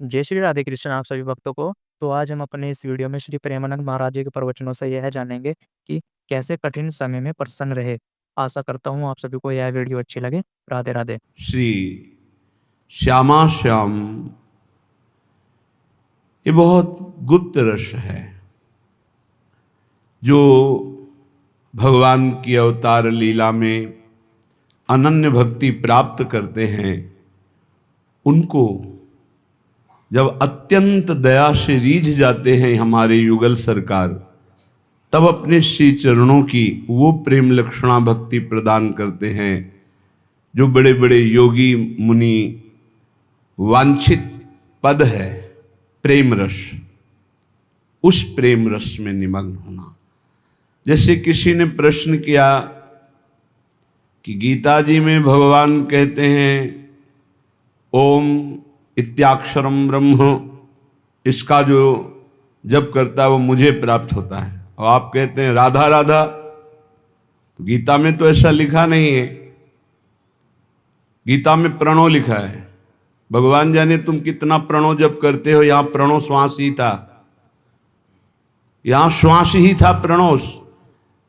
जय श्री राधे कृष्ण आप सभी भक्तों को। तो आज हम अपने इस वीडियो में श्री प्रेमानंद महाराज जी के प्रवचनों से यह जानेंगे कि कैसे कठिन समय में प्रसन्न रहे। आशा करता हूँ आप सभी को यह वीडियो अच्छी लगे। राधे राधे। श्री श्यामा श्याम ये बहुत गुप्त रस है जो भगवान की अवतार लीला में अनन्य भक्ति प्राप्त करते हैं। उनको जब अत्यंत दया से रीझ जाते हैं हमारे युगल सरकार, तब अपने श्री चरणों की वो प्रेम लक्षणा भक्ति प्रदान करते हैं जो बड़े बड़े योगी मुनि वांछित पद है, प्रेम रस। उस प्रेम रस में निमग्न होना। जैसे किसी ने प्रश्न किया कि गीता जी में भगवान कहते हैं ओम इत्याक्षरम ब्रह्म, इसका जो जप करता है वो मुझे प्राप्त होता है, और आप कहते हैं राधा राधा। तो गीता में तो ऐसा लिखा नहीं है। गीता में प्रणो लिखा है। भगवान जाने तुम कितना प्रणो जप करते हो। यहां प्रणो श्वास ही था, यहां श्वास ही था। प्रणो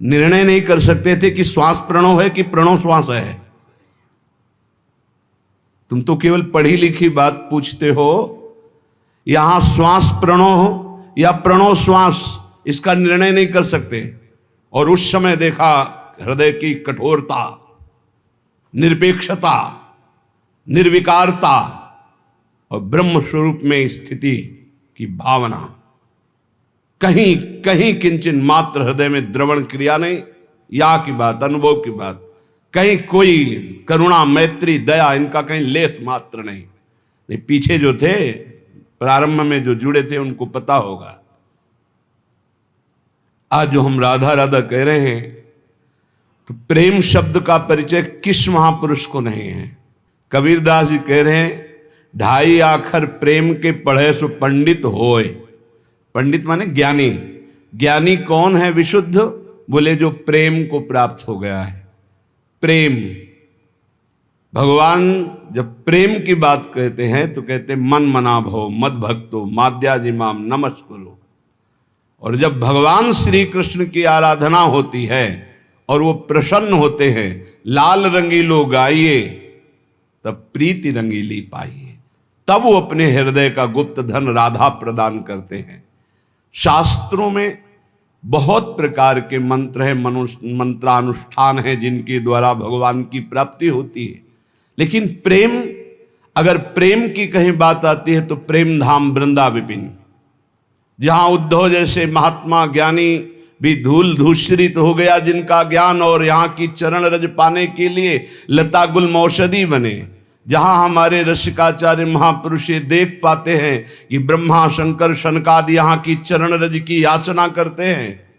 निर्णय नहीं कर सकते थे कि श्वास प्रणो है कि प्रणो श्वास है। तुम तो केवल पढ़ी लिखी बात पूछते हो। यहां श्वास प्रणो या प्रणो श्वास, इसका निर्णय नहीं कर सकते। और उस समय देखा हृदय की कठोरता, निरपेक्षता, निर्विकारता और ब्रह्म स्वरूप में स्थिति की भावना। कहीं कहीं किंचन मात्र हृदय में द्रवण क्रिया नहीं। या की बात, अनुभव की बात। कहीं कोई करुणा मैत्री दया इनका कहीं लेस मात्र नहीं। पीछे जो थे प्रारंभ में जो जुड़े थे उनको पता होगा। आज जो हम राधा राधा कह रहे हैं, तो प्रेम शब्द का परिचय किस महापुरुष को नहीं है। कबीरदास जी कह रहे हैं 2.5 आखर प्रेम के पढ़े सो पंडित होए। पंडित माने ज्ञानी। ज्ञानी कौन है विशुद्ध? बोले जो प्रेम को प्राप्त हो गया है। प्रेम, भगवान जब प्रेम की बात कहते हैं तो कहते मन मना भव मद भक्तो माद्याजिमाम नमस्कुरु। और जब भगवान श्री कृष्ण की आराधना होती है और वो प्रसन्न होते हैं, लाल रंगीलो गाइए तब प्रीति रंगीली पाइए, तब वो अपने हृदय का गुप्त धन राधा प्रदान करते हैं। शास्त्रों में बहुत प्रकार के मंत्र हैं, मंत्रानुष्ठान है जिनके द्वारा भगवान की प्राप्ति होती है। लेकिन प्रेम, अगर प्रेम की कहीं बात आती है तो प्रेम धाम वृंदा विपिन, जहां उद्धव जैसे महात्मा ज्ञानी भी धूल धूषरित हो गया जिनका ज्ञान, और यहाँ की चरण रज पाने के लिए लता गुल्म औषधि बने। जहां हमारे रसिकाचार्य महापुरुष देख पाते हैं कि ब्रह्मा शंकर शनकादि यहाँ की चरण रज की याचना करते हैं,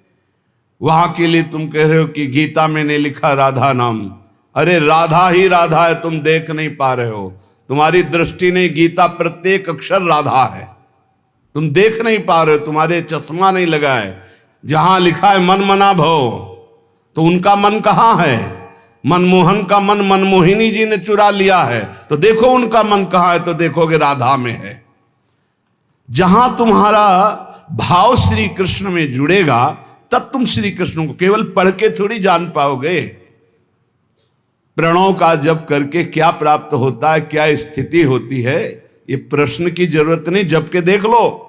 वहां के लिए तुम कह रहे हो कि गीता में ने लिखा राधा नाम। अरे राधा ही राधा है, तुम देख नहीं पा रहे हो। तुम्हारी दृष्टि नहीं, गीता प्रत्येक अक्षर राधा है, तुम देख नहीं पा रहे हो, तुम्हारे चश्मा नहीं लगा है। जहां लिखा है मन मना भव, तो उनका मन कहां है? मनमोहन का मन मनमोहिनी जी ने चुरा लिया है, तो देखो उनका मन कहां है, तो देखोगे राधा में है। जहां तुम्हारा भाव श्री कृष्ण में जुड़ेगा, तब तुम श्री कृष्ण को केवल पढ़ के थोड़ी जान पाओगे। प्रणव का जप करके क्या प्राप्त होता है, क्या स्थिति होती है, ये प्रश्न की जरूरत नहीं, जप के देख लो।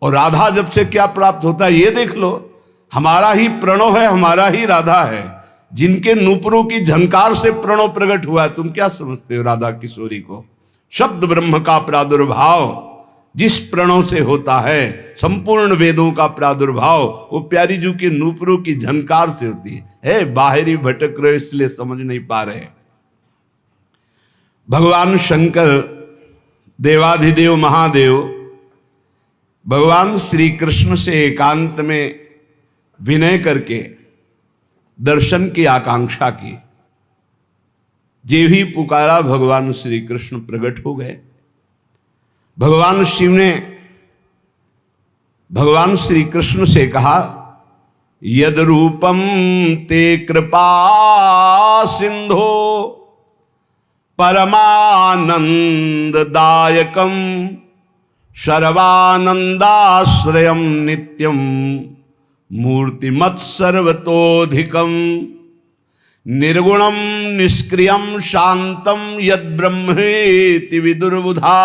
और राधा जप से क्या प्राप्त होता है ये देख लो। हमारा ही प्रणव है, हमारा ही राधा है, जिनके नूपुरों की झंकार से प्रणव प्रकट हुआ है। तुम क्या समझते हो राधा किशोरी को? शब्द ब्रह्म का प्रादुर्भाव जिस प्रणव से होता है, संपूर्ण वेदों का प्रादुर्भाव वो प्यारी जू के नूपुरों की झंकार से होती है। बाहरी भटक रहे इसलिए समझ नहीं पा रहे। भगवान शंकर देवाधिदेव महादेव भगवान श्री कृष्ण से एकांत में विनय करके दर्शन की आकांक्षा की। जे ही पुकारा भगवान श्री कृष्ण प्रकट हो गए। भगवान शिव ने भगवान श्री कृष्ण से कहा यद रूपम ते कृपा सिंधो परमानंददायकम सर्वानंदाश्रयम नित्यम मूर्तिमत् सर्वतोधिकम निर्गुणम निष्क्रियम शांतम यद ब्रह्मेति विदुर्बुधा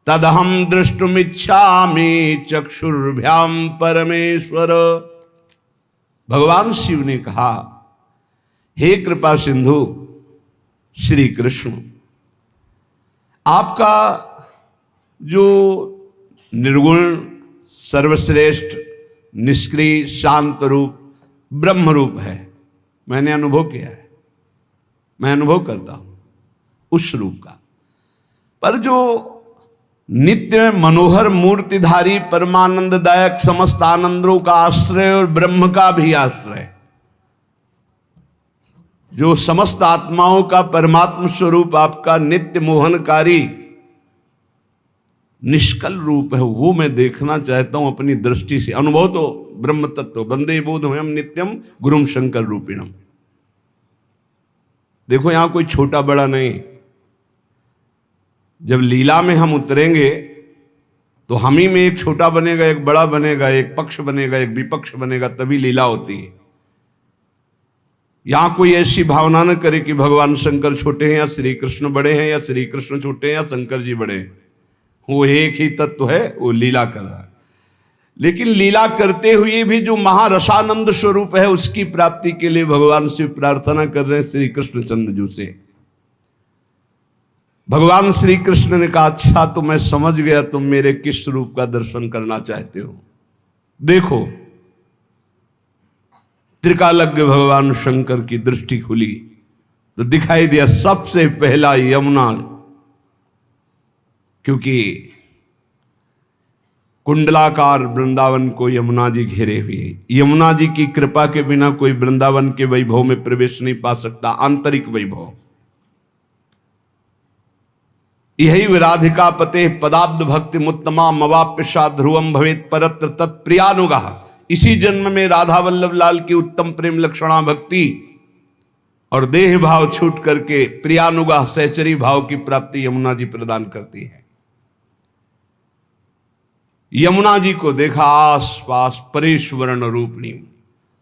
तदहम दृष्टुमिच्छामि चक्षुर्भ्याम परमेश्वर। भगवान शिव ने कहा, हे कृपा सिंधु श्री कृष्ण, आपका जो निर्गुण सर्वश्रेष्ठ निष्क्रिय शांत रूप ब्रह्म रूप है, मैंने अनुभव किया है, मैं अनुभव करता हूं उस रूप का। पर जो नित्य मनोहर मूर्तिधारी परमानंददायक समस्त आनंदों का आश्रय और ब्रह्म का भी आश्रय, जो समस्त आत्माओं का परमात्म स्वरूप आपका नित्य मोहनकारी निष्कल रूप है, वो मैं देखना चाहता हूं अपनी दृष्टि से। अनुभव तो ब्रह्म तत्व वंदे बोधमयम नित्यम गुरुम शंकर रूपिणम। देखो यहां कोई छोटा बड़ा नहीं, जब लीला में हम उतरेंगे तो हम ही में एक छोटा बनेगा, एक बड़ा बनेगा, एक पक्ष बनेगा, एक विपक्ष बनेगा, तभी लीला होती है। यहां कोई ऐसी भावना न करे कि भगवान शंकर छोटे हैं या श्री कृष्ण बड़े हैं, या श्री कृष्ण छोटे हैं या शंकर जी बड़े हैं। वो एक ही तत्व है, वो लीला कर रहा है। लेकिन लीला करते हुए भी जो महारसानंद स्वरूप है, उसकी प्राप्ति के लिए भगवान शिव प्रार्थना कर रहे हैं श्री कृष्ण चंद्र जी से। भगवान श्री कृष्ण ने कहा, अच्छा तो मैं समझ गया तुम मेरे किस रूप का दर्शन करना चाहते हो। देखो, त्रिकालज्ञ भगवान शंकर की दृष्टि खुली तो दिखाई दिया सबसे पहला यमुना, क्योंकि कुंडलाकार वृंदावन को यमुना जी घेरे हुए। यमुना जी की कृपा के बिना कोई वृंदावन के वैभव में प्रवेश नहीं पा सकता, आंतरिक वैभव। यही विराधिका पते पदाब्द भक्ति मुत्तमा मवाप्यशा ध्रुवम भवेत परत्र तत्प्रियानुगा। इसी जन्म में राधा वल्लभ लाल की उत्तम प्रेम लक्षणा भक्ति और देह भाव छूट करके प्रियानुगा सहचरी भाव की प्राप्ति यमुना जी प्रदान करती है। यमुना जी को देखा आसपास परेश्वरण रूपणी,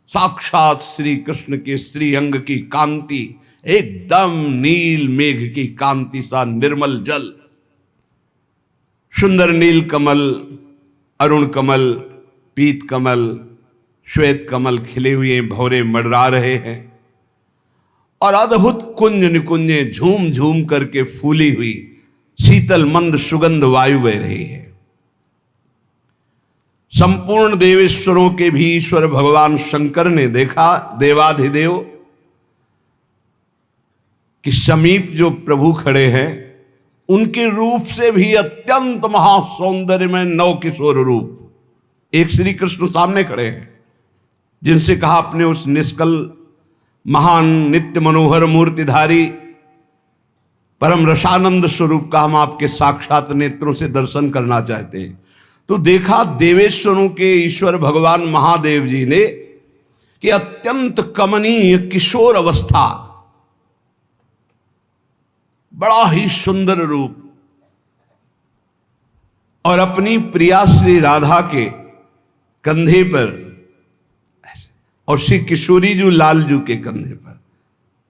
साक्षात श्री कृष्ण के श्री अंग की कांति, एकदम नील मेघ की कांति सा निर्मल जल, सुंदर नील कमल, अरुण कमल, पीत कमल, श्वेत कमल खिले हुए भौरे मडरा रहे हैं और अद्भुत कुंज निकुंजे झूम झूम करके फूली हुई शीतल मंद सुगंध वायु बह रही है। संपूर्ण देवेश्वरों के भी ईश्वर भगवान शंकर ने देखा, देवाधिदेव, कि समीप जो प्रभु खड़े हैं उनके रूप से भी अत्यंत महासौंदर्य में नव किशोर रूप एक श्री कृष्ण सामने खड़े हैं, जिनसे कहा अपने उस निष्कल महान नित्य मनोहर मूर्तिधारी परम रसानंद स्वरूप का हम आपके साक्षात नेत्रों से दर्शन करना चाहते हैं। तो देखा देवेश्वरों के ईश्वर भगवान महादेव जी ने कि अत्यंत कमनीय किशोर अवस्था, बड़ा ही सुंदर रूप, और अपनी प्रिया श्री राधा के कंधे पर और श्री किशोरी जी लालजू के कंधे पर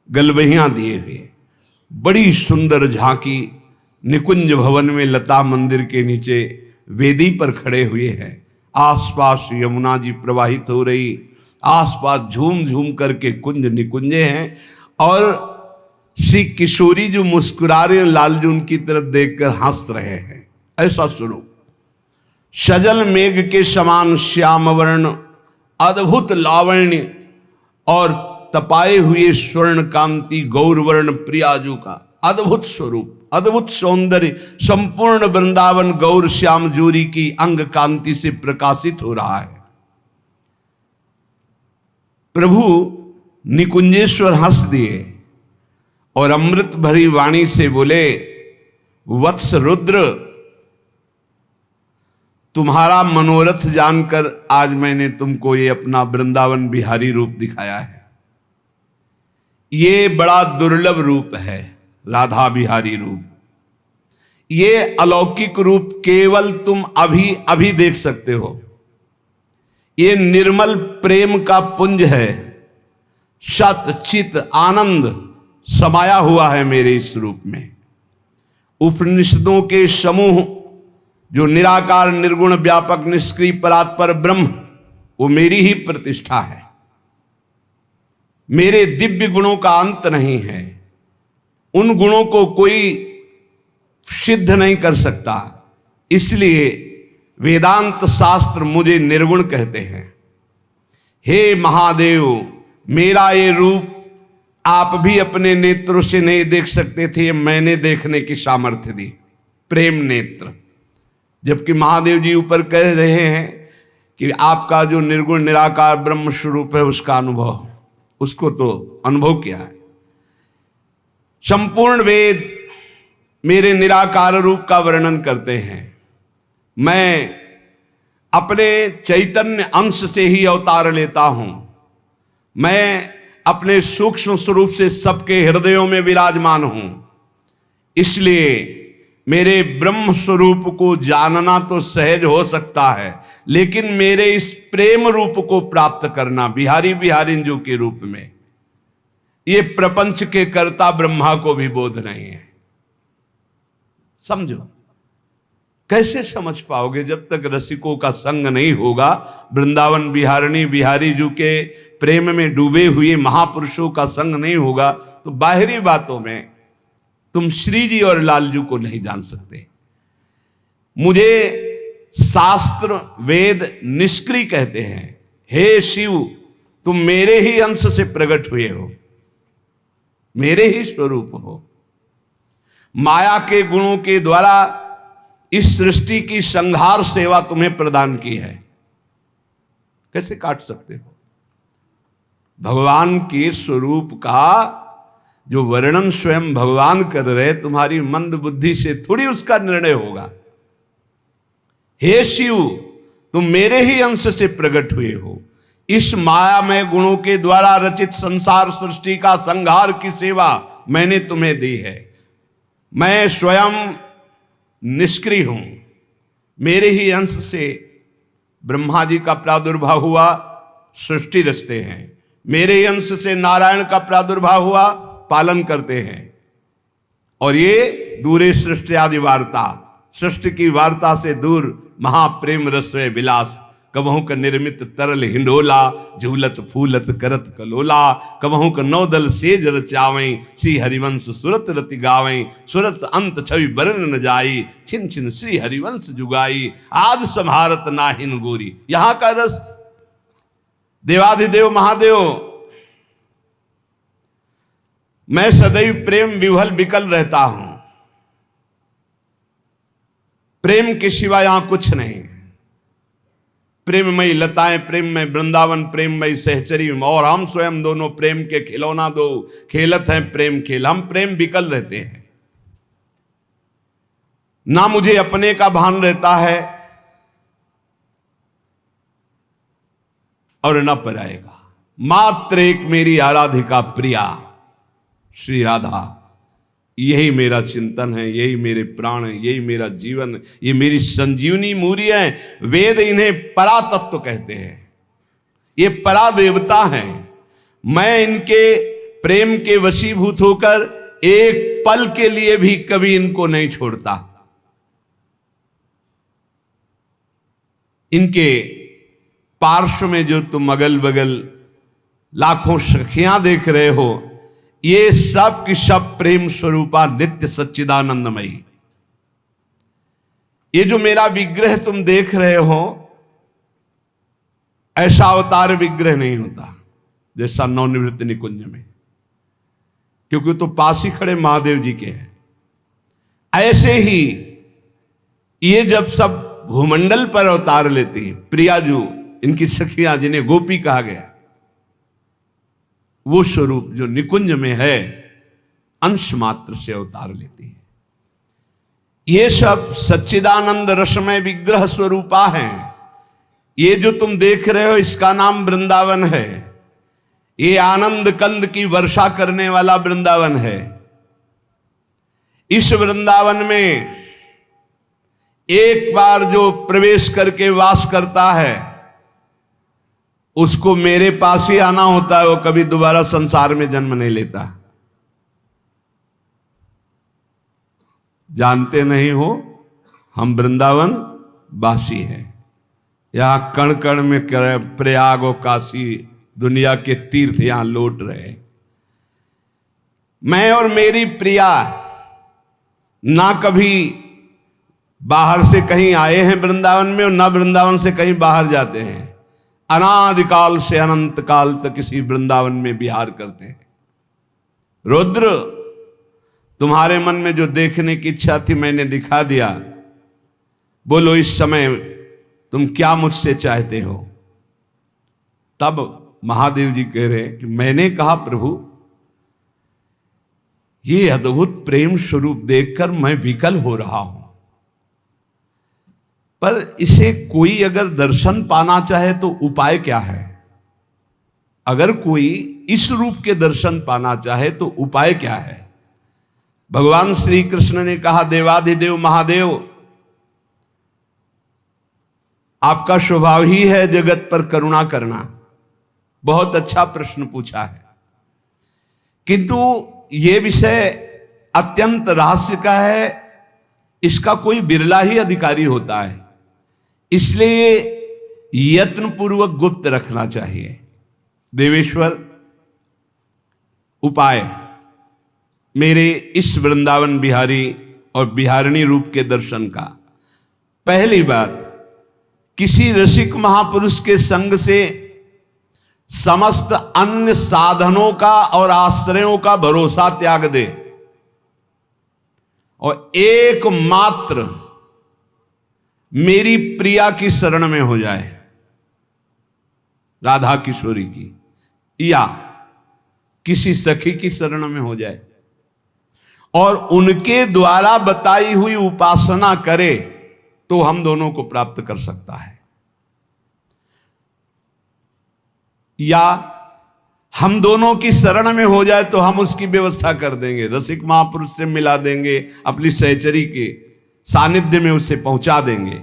गलबहियां दिए हुए बड़ी सुंदर झांकी निकुंज भवन में लता मंदिर के नीचे वेदी पर खड़े हुए हैं। आसपास यमुना जी प्रवाहित हो रही, आसपास झूम झूम करके कुंज निकुंजे हैं और श्री किशोरी जो मुस्कुरा रहे लालजू उनकी तरफ देखकर हंस रहे हैं। ऐसा स्वरूप सजल मेघ के समान श्याम वर्ण, अद्भुत लावण्य और तपाए हुए स्वर्ण कांति गौरवर्ण प्रियाजू का अद्भुत स्वरूप, अद्भुत सौंदर्य संपूर्ण वृंदावन गौर श्याम जूरी की अंग कांति से प्रकाशित हो रहा है। प्रभु निकुंजेश्वर हंस दिए और अमृत भरी वाणी से बोले, वत्स रुद्र, तुम्हारा मनोरथ जानकर आज मैंने तुमको ये अपना वृंदावन बिहारी रूप दिखाया है। ये बड़ा दुर्लभ रूप है, राधा बिहारी रूप। ये अलौकिक रूप केवल तुम अभी अभी देख सकते हो। ये निर्मल प्रेम का पुंज है, सत चित आनंद समाया हुआ है मेरे इस रूप में। उपनिषदों के समूह जो निराकार निर्गुण व्यापक निष्क्रिय परात्पर ब्रह्म, वो मेरी ही प्रतिष्ठा है। मेरे दिव्य गुणों का अंत नहीं है। उन गुणों को कोई सिद्ध नहीं कर सकता, इसलिए वेदांत शास्त्र मुझे निर्गुण कहते हैं। हे महादेव, मेरा ये रूप आप भी अपने नेत्रों से नहीं देख सकते थे, मैंने देखने की सामर्थ्य दी, प्रेम नेत्र। जबकि महादेव जी ऊपर कह रहे हैं कि आपका जो निर्गुण निराकार ब्रह्म स्वरूप है उसका अनुभव, उसको तो अनुभव किया है। संपूर्ण वेद मेरे निराकार रूप का वर्णन करते हैं। मैं अपने चैतन्य अंश से ही अवतार लेता हूं। मैं अपने सूक्ष्म स्वरूप से सबके हृदयों में विराजमान हूं। इसलिए मेरे ब्रह्म स्वरूप को जानना तो सहज हो सकता है, लेकिन मेरे इस प्रेम रूप को प्राप्त करना बिहारी बिहारिंजू के रूप में, ये प्रपंच के कर्ता ब्रह्मा को भी बोध नहीं है। समझो, कैसे समझ पाओगे जब तक रसिकों का संग नहीं होगा। वृंदावन बिहारिणी बिहारी जू के प्रेम में डूबे हुए महापुरुषों का संग नहीं होगा तो बाहरी बातों में तुम श्री जी और लालजू को नहीं जान सकते। मुझे शास्त्र वेद निष्क्रिय कहते हैं। हे शिव, तुम मेरे ही अंश से प्रकट हुए हो, मेरे ही स्वरूप हो। माया के गुणों के द्वारा इस सृष्टि की संहार सेवा तुम्हें प्रदान की है, कैसे काट सकते हो? भगवान के स्वरूप का जो वर्णन स्वयं भगवान कर रहे, तुम्हारी मंद बुद्धि से थोड़ी उसका निर्णय होगा। हे शिव, तुम मेरे ही अंश से प्रकट हुए हो। इस मायामय गुणों के द्वारा रचित संसार सृष्टि का संहार की सेवा मैंने तुम्हें दी है। मैं स्वयं निष्क्रिय हूं। मेरे ही अंश से ब्रह्मा जी का प्रादुर्भाव हुआ, सृष्टि रचते हैं। मेरे ही अंश से नारायण का प्रादुर्भाव हुआ, पालन करते हैं। और ये दूरे सृष्टि आदि वार्ता, सृष्टि की वार्ता से दूर महाप्रेम रसवे विलास, कबहू का निर्मित तरल हिंडोला, झूलत फूलत करत कलोला, कबहू का नौदल सेज रचावें, श्री हरिवंश सुरत रति गावें, सुरत अंत छवि बरन न जाई, छिन छिन श्री हरिवंश जुगाई, आज संहारत नाहिन गोरी। यहां का रस देवाधिदेव महादेव, मैं सदैव प्रेम विह्वल विकल रहता हूं। प्रेम के सिवा यहां कुछ नहीं। प्रेममयी लताएं, प्रेममय वृंदावन, प्रेममयी सहचरी और हम स्वयं दोनों प्रेम के खिलौना दो, खेलत हैं प्रेम खेल। हम प्रेम विकल रहते हैं। ना मुझे अपने का भान रहता है और न पराएगा। मात्र एक मेरी आराधिका प्रिया श्री राधा, यही मेरा चिंतन है, यही मेरे प्राण है, यही मेरा जीवन, ये मेरी संजीवनी मूरी है। वेद इन्हें परा तत्व कहते हैं, ये परा देवता हैं। मैं इनके प्रेम के वशीभूत होकर एक पल के लिए भी कभी इनको नहीं छोड़ता। इनके पार्श्व में जो तुम अगल बगल लाखों सखियां देख रहे हो, ये सब की सब प्रेम स्वरूपा नित्य सच्चिदानंदमयी। ये जो मेरा विग्रह तुम देख रहे हो, ऐसा अवतार विग्रह नहीं होता जैसा नवनिवृत्त निकुंज में, क्योंकि तो पास ही खड़े महादेव जी के हैं। ऐसे ही ये जब सब भूमंडल पर अवतार लेती हैं, प्रियाजू इनकी सखियां जिन्हें गोपी कहा गया, वो स्वरूप जो निकुंज में है अंश मात्र से अवतार लेती है। ये सब सच्चिदानंद रसमय विग्रह स्वरूपा हैं। ये जो तुम देख रहे हो इसका नाम वृंदावन है। ये आनंद कंद की वर्षा करने वाला वृंदावन है। इस वृंदावन में एक बार जो प्रवेश करके वास करता है उसको मेरे पास ही आना होता है, वो कभी दोबारा संसार में जन्म नहीं लेता। जानते नहीं हो, हम वृंदावन वासी हैं। यहां कण कण में प्रयाग और काशी, दुनिया के तीर्थ यहां लौट रहे। मैं और मेरी प्रिया ना कभी बाहर से कहीं आए हैं वृंदावन में, और ना वृंदावन से कहीं बाहर जाते हैं। अनादिकाल से अनंत काल तक इसी वृंदावन में विहार करते हैं। रुद्र, तुम्हारे मन में जो देखने की इच्छा थी मैंने दिखा दिया। बोलो इस समय तुम क्या मुझसे चाहते हो? तब महादेव जी कह रहे कि मैंने कहा प्रभु, ये अद्भुत प्रेम स्वरूप देखकर मैं विकल हो रहा हूं, पर इसे कोई अगर दर्शन पाना चाहे तो उपाय क्या है? अगर कोई इस रूप के दर्शन पाना चाहे तो उपाय क्या है? भगवान श्री कृष्ण ने कहा, देवाधिदेव महादेव, आपका स्वभाव ही है जगत पर करुणा करना। बहुत अच्छा प्रश्न पूछा है, किंतु यह विषय अत्यंत रहस्य का है। इसका कोई बिरला ही अधिकारी होता है, इसलिए यत्न पूर्वक गुप्त रखना चाहिए। देवेश्वर, उपाय मेरे इस वृंदावन बिहारी और बिहारिणी रूप के दर्शन का। पहली बात, किसी रसिक महापुरुष के संग से समस्त अन्य साधनों का और आश्रयों का भरोसा त्याग दे और एकमात्र मेरी प्रिया की शरण में हो जाए, राधा किशोरी की, या किसी सखी की शरण में हो जाए और उनके द्वारा बताई हुई उपासना करे तो हम दोनों को प्राप्त कर सकता है। या हम दोनों की शरण में हो जाए तो हम उसकी व्यवस्था कर देंगे, रसिक महापुरुष से मिला देंगे, अपनी सहचरी के सानिध्य में उसे पहुंचा देंगे।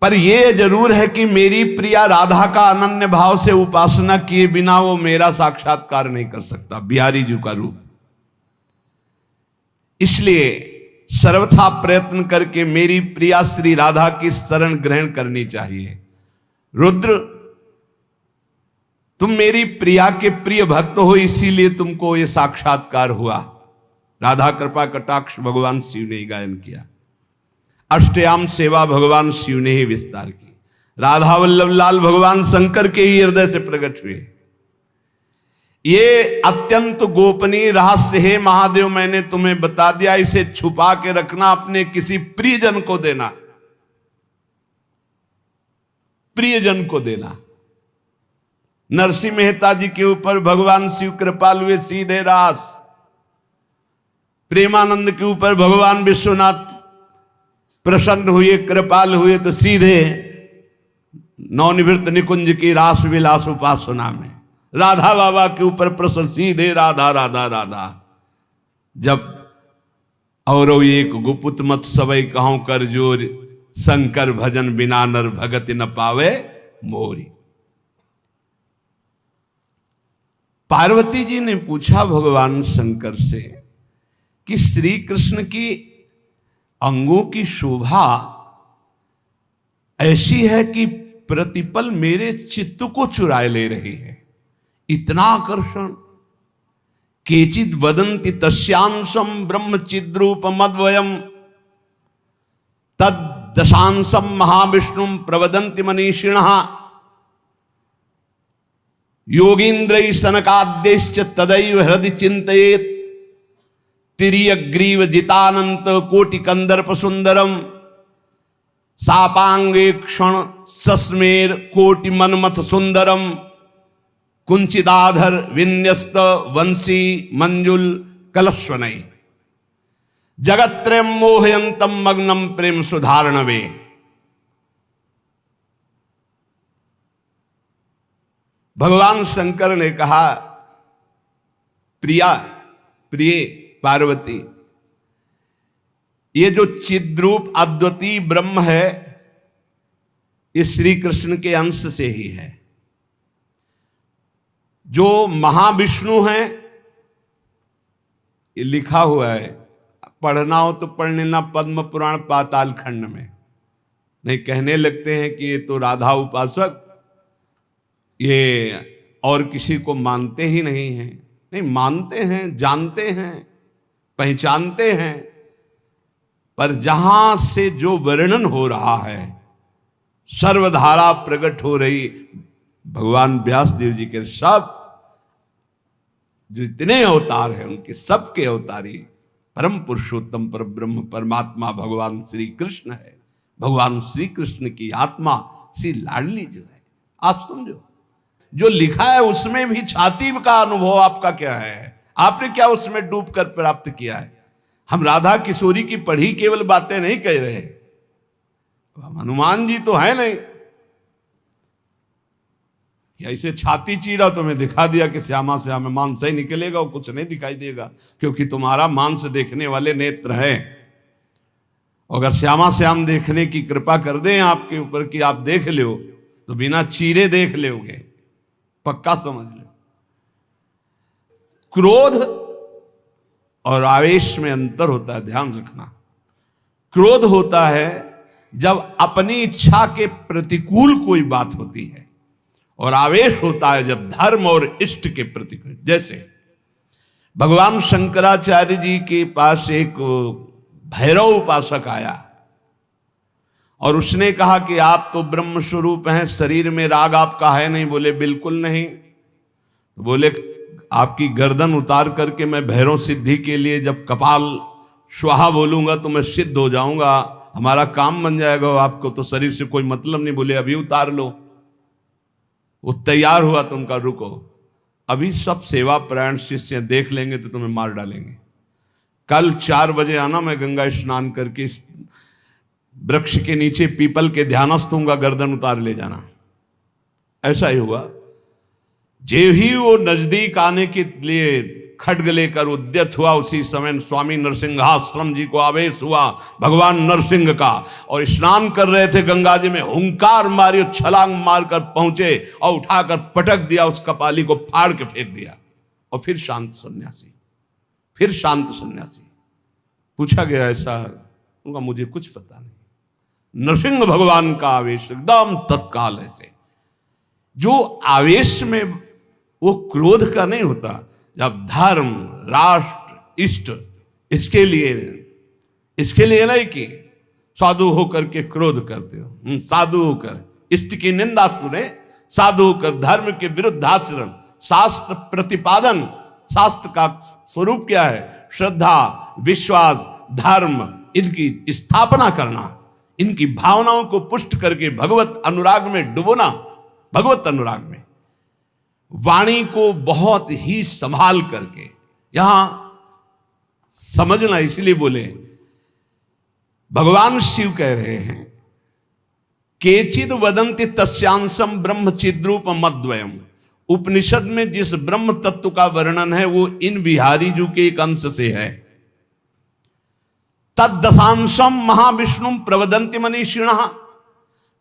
पर यह जरूर है कि मेरी प्रिया राधा का अनन्य भाव से उपासना किए बिना वो मेरा साक्षात्कार नहीं कर सकता, बिहारी जी का रूप। इसलिए सर्वथा प्रयत्न करके मेरी प्रिया श्री राधा की शरण ग्रहण करनी चाहिए। रुद्र, तुम मेरी प्रिया के प्रिय भक्त हो, इसीलिए तुमको यह साक्षात्कार हुआ। राधा कृपा कटाक्ष भगवान शिव ने ही गायन किया। अष्टयाम सेवा भगवान शिव ने ही विस्तार की। राधा वल्लभ लाल भगवान शंकर के ही हृदय से प्रकट हुए। ये अत्यंत गोपनीय रहस्य है महादेव, मैंने तुम्हें बता दिया। इसे छुपा के रखना, अपने किसी प्रियजन को देना, प्रियजन को देना। नरसिंह मेहता जी के ऊपर भगवान शिव कृपाल हुए, सीधे रास। प्रेमानंद के ऊपर भगवान विश्वनाथ प्रसन्न हुए, कृपाल हुए, तो सीधे नवनिवृत्त निकुंज की रास विलास उपासना में। राधा बाबा के ऊपर प्रसन्न, सीधे राधा राधा राधा। जब और एक गुपुत मत सबई कहूं कर जोर, शंकर भजन बिना नर भगति न पावे मोरी। पार्वती जी ने पूछा भगवान शंकर से कि श्री कृष्ण की अंगों की शोभा ऐसी है कि प्रतिपल मेरे चित्त को चुराए ले रही है, इतना आकर्षण। केचिद वदंति तस्यांशम ब्रह्म चिद्रूप मद्वयम तद दशांशम महाविष्णु प्रवदंति मनीषिणः योगींद्रै सनकाद्यश्च तदैव हृदि चिंतयेत् तिर्यग्रीव जितानंत कोटि कंदर्प सुंदरम सापांगे क्षण सस्मेर कोटि मनमथ सुंदरम कुंचिदाधर विन्यस्त वंशी मंजुल कलस्वनय जगत्त्रयं मोहयंतम मग्नम प्रेम सुधारणवे। भगवान शंकर ने कहा, प्रिया, प्रिय पार्वती, ये जो चिद्रूप अद्वितीय ब्रह्म है, ये श्री कृष्ण के अंश से ही है। जो महाविष्णु हैं, ये लिखा हुआ है, पढ़ना हो तो पढ़ लेना पद्म पुराण पाताल खंड में। नहीं कहने लगते हैं कि ये तो राधा उपासक, ये और किसी को मानते ही नहीं हैं। नहीं, मानते हैं, जानते हैं, पहचानते हैं, पर जहां से जो वर्णन हो रहा है, सर्वधारा प्रकट हो रही भगवान व्यास देव जी के सब जो इतने अवतार हैं, उनके सबके अवतारी परम पुरुषोत्तम पर ब्रह्म परमात्मा भगवान श्री कृष्ण है। भगवान श्री कृष्ण की आत्मा श्री लाडली जो है, आप समझो, जो लिखा है उसमें भी छाती का अनुभव आपका क्या है? आपने क्या उसमें डूब कर प्राप्त किया है? हम राधा किशोरी की पढ़ी केवल बातें नहीं कह रहे, हम हनुमान जी तो है नहीं कि ऐसे छाती चीरा तुम्हें दिखा दिया कि श्यामा श्यामा मांस ही निकलेगा, और कुछ नहीं दिखाई देगा, क्योंकि तुम्हारा मांस देखने वाले नेत्र हैं। अगर श्यामा श्याम देखने की कृपा कर दें आपके ऊपर कि आप देख लो, तो बिना चीरे देख लोगे, पक्का समझ लो। क्रोध और आवेश में अंतर होता है, ध्यान रखना। क्रोध होता है जब अपनी इच्छा के प्रतिकूल कोई बात होती है, और आवेश होता है जब धर्म और इष्ट के प्रतिकूल। जैसे भगवान शंकराचार्य जी के पास एक भैरव उपासक आया और उसने कहा कि आप तो ब्रह्म स्वरूप हैं, शरीर में राग आपका है नहीं? बोले बिल्कुल नहीं। तो बोले आपकी गर्दन उतार करके मैं भैरव सिद्धि के लिए जब कपाल स्वाहा बोलूंगा तो मैं सिद्ध हो जाऊंगा, हमारा काम बन जाएगा, आपको तो शरीर से कोई मतलब नहीं। बोले अभी उतार लो। वो तैयार हुआ तो उनका रुको, अभी सब सेवा परायण शिष्य देख लेंगे तो तुम्हें मार डालेंगे। कल 4 बजे आना, मैं गंगा स्नान करके इस वृक्ष के नीचे पीपल के ध्यानस्थ होऊंगा, गर्दन उतार ले जाना। ऐसा ही हुआ। जे ही वो नजदीक आने के लिए खड्ग लेकर उद्यत हुआ, उसी समय स्वामी नरसिंहाश्रम जी को आवेश हुआ भगवान नरसिंह का, और स्नान कर रहे थे गंगा जी में, हुंकार मारी, छलांग मारकर पहुंचे और उठाकर पटक दिया, उस कपाली को फाड़ के फेंक दिया। और फिर शांत सन्यासी, फिर शांत सन्यासी। पूछा गया ऐसा? उनका मुझे कुछ पता नहीं। नरसिंह भगवान का आवेश एकदम तत्काल ऐसे, जो आवेश में वो क्रोध का नहीं होता। जब धर्म, राष्ट्र, इष्ट, इसके लिए नहीं कि साधु होकर के क्रोध करते हो, साधु होकर इष्ट की निंदा सुने, साधु होकर धर्म के विरुद्ध आचरण, शास्त्र प्रतिपादन। शास्त्र का स्वरूप क्या है? श्रद्धा, विश्वास, धर्म, इनकी स्थापना करना, इनकी भावनाओं को पुष्ट करके भगवत अनुराग में डुबोना। भगवत अनुराग में वाणी को बहुत ही संभाल करके, यहां समझना, इसलिए बोले भगवान शिव कह रहे हैं केचिद वदंति तस्यांशम ब्रह्म चिद्रूप मद्वयम। उपनिषद में जिस ब्रह्म तत्व का वर्णन है वो इन बिहारी जी के एक अंश से है। तद्दशांशम महाविष्णु प्रवदंति मनीषिणः।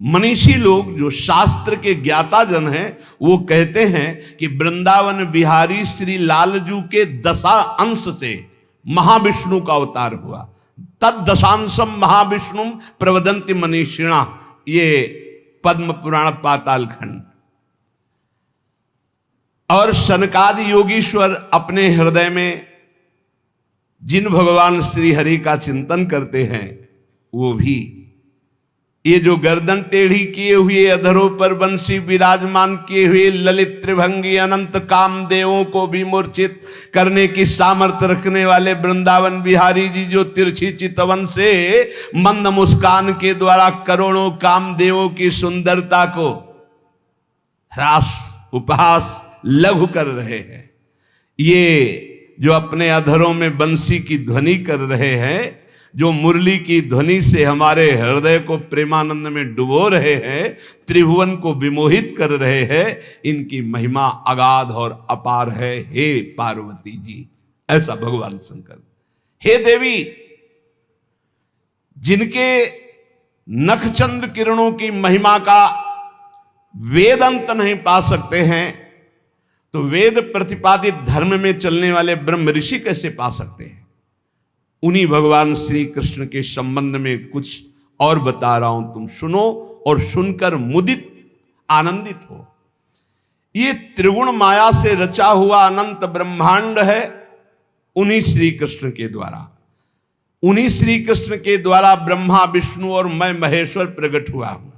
मनीषी लोग जो शास्त्र के ज्ञाता जन हैं, वो कहते हैं कि वृंदावन बिहारी श्री लालजू के 10 अंश से महाविष्णु का अवतार हुआ। तद्दशांशम महाविष्णु प्रवदंति मनीषिणः, ये पद्म पुराण पाताल खंड। और सनकादि योगीश्वर अपने हृदय में जिन भगवान श्री हरि का चिंतन करते हैं, वो भी ये जो गर्दन टेढ़ी किए हुए, अधरों पर बंसी विराजमान किए हुए ललित त्रिभंगी अनंत कामदेवों को भी मूर्छित करने की सामर्थ्य रखने वाले वृंदावन बिहारी जी, जो तिरछी चितवन से मंद मुस्कान के द्वारा करोड़ों कामदेवों की सुंदरता को ह्रास, उपहास, लघु कर रहे हैं, ये जो अपने अधरों में बंसी की ध्वनि कर रहे हैं, जो मुरली की ध्वनि से हमारे हृदय को प्रेमानंद में डुबो रहे हैं, त्रिभुवन को विमोहित कर रहे हैं, इनकी महिमा अगाध और अपार है। हे पार्वती जी, ऐसा भगवान शंकर। हे देवी, जिनके नखचंद्र किरणों की महिमा का वेद अंत नहीं पा सकते हैं, तो वेद प्रतिपादित धर्म में चलने वाले ब्रह्म ऋषि कैसे पा सकते हैं। उन्हीं भगवान श्री कृष्ण के संबंध में कुछ और बता रहा हूं, तुम सुनो और सुनकर मुदित आनंदित हो। ये त्रिगुण माया से रचा हुआ अनंत ब्रह्मांड है उन्हीं श्री कृष्ण के द्वारा। उन्हीं श्री कृष्ण के द्वारा ब्रह्मा विष्णु और मैं महेश्वर प्रकट हुआ हूं।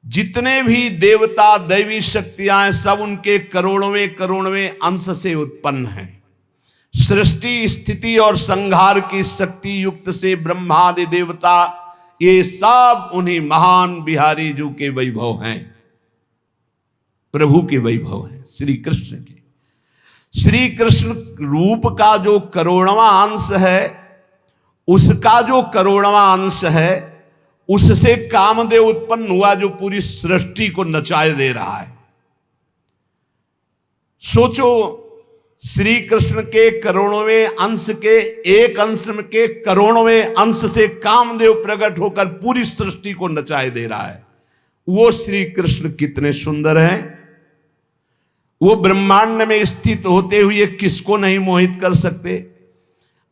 जितने भी देवता दैवी शक्तियां हैं सब उनके करोड़वें करोड़वें अंश से उत्पन्न हैं। सृष्टि स्थिति और संहार की शक्ति युक्त से ब्रह्मादि देवता ये सब उन्हीं महान बिहारी जी के वैभव हैं, प्रभु के वैभव हैं, श्री कृष्ण के। श्री कृष्ण रूप का जो करोड़वां अंश है, उसका जो करोड़वां अंश है, उससे कामदेव उत्पन्न हुआ जो पूरी सृष्टि को नचाए दे रहा है। सोचो, श्री कृष्ण के करोड़वें अंश के एक अंश के करोड़वें अंश से कामदेव प्रकट होकर पूरी सृष्टि को नचाए दे रहा है। वो श्री कृष्ण कितने सुंदर हैं। वो ब्रह्मांड में स्थित होते हुए किसको नहीं मोहित कर सकते।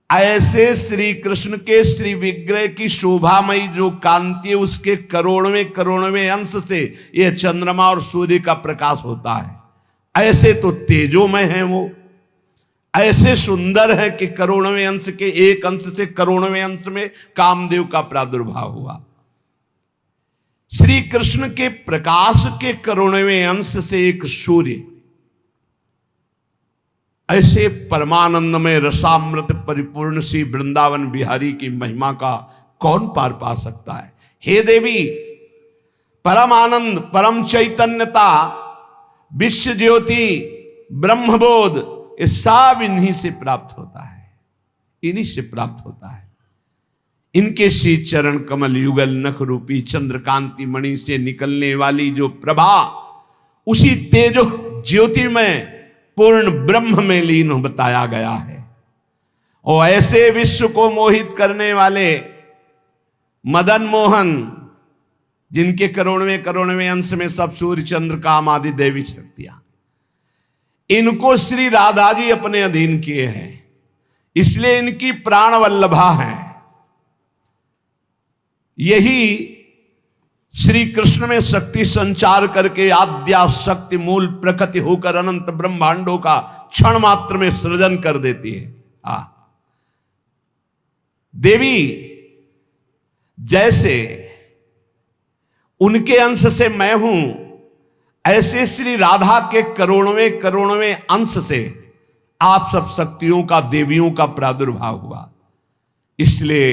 ऐसे श्री कृष्ण के श्री विग्रह की शोभामयी जो कांति है, उसके करोड़वें करोड़वें अंश से यह चंद्रमा और सूर्य का प्रकाश होता है। ऐसे तो तेजोमय हैं वो, ऐसे सुंदर है कि करोड़वें अंश के एक अंश से करोड़वें अंश में कामदेव का प्रादुर्भाव हुआ। श्री कृष्ण के प्रकाश के करोड़वें अंश से एक सूर्य, ऐसे परमानंद में रसामृत परिपूर्ण श्री वृंदावन बिहारी की महिमा का कौन पार पा सकता है। हे देवी, परम आनंद परम चैतन्यता विश्व ज्योति ब्रह्मबोध ये सब इन्हीं से प्राप्त होता है, इन्हीं से प्राप्त होता है। इनके श्री चरण कमल युगल नख रूपी चंद्रकांति मणि से निकलने वाली जो प्रभा, उसी तेजो ज्योति में पूर्ण ब्रह्म में लीन बताया गया है। और ऐसे विश्व को मोहित करने वाले मदन मोहन, जिनके करोड़वें करोड़वें अंश में सब सूर्य चंद्र काम आदि देवी शक्तियां, इनको श्री राधा जी अपने अधीन किए हैं, इसलिए इनकी प्राण वल्लभा है। यही श्री कृष्ण में शक्ति संचार करके आद्या शक्ति मूल प्रकृति होकर अनंत ब्रह्मांडों का क्षण मात्र में सृजन कर देती है। देवी जैसे उनके अंश से मैं हूं, ऐसे श्री राधा के करोड़वें करोड़वें अंश से आप सब शक्तियों का देवियों का प्रादुर्भाव हुआ। इसलिए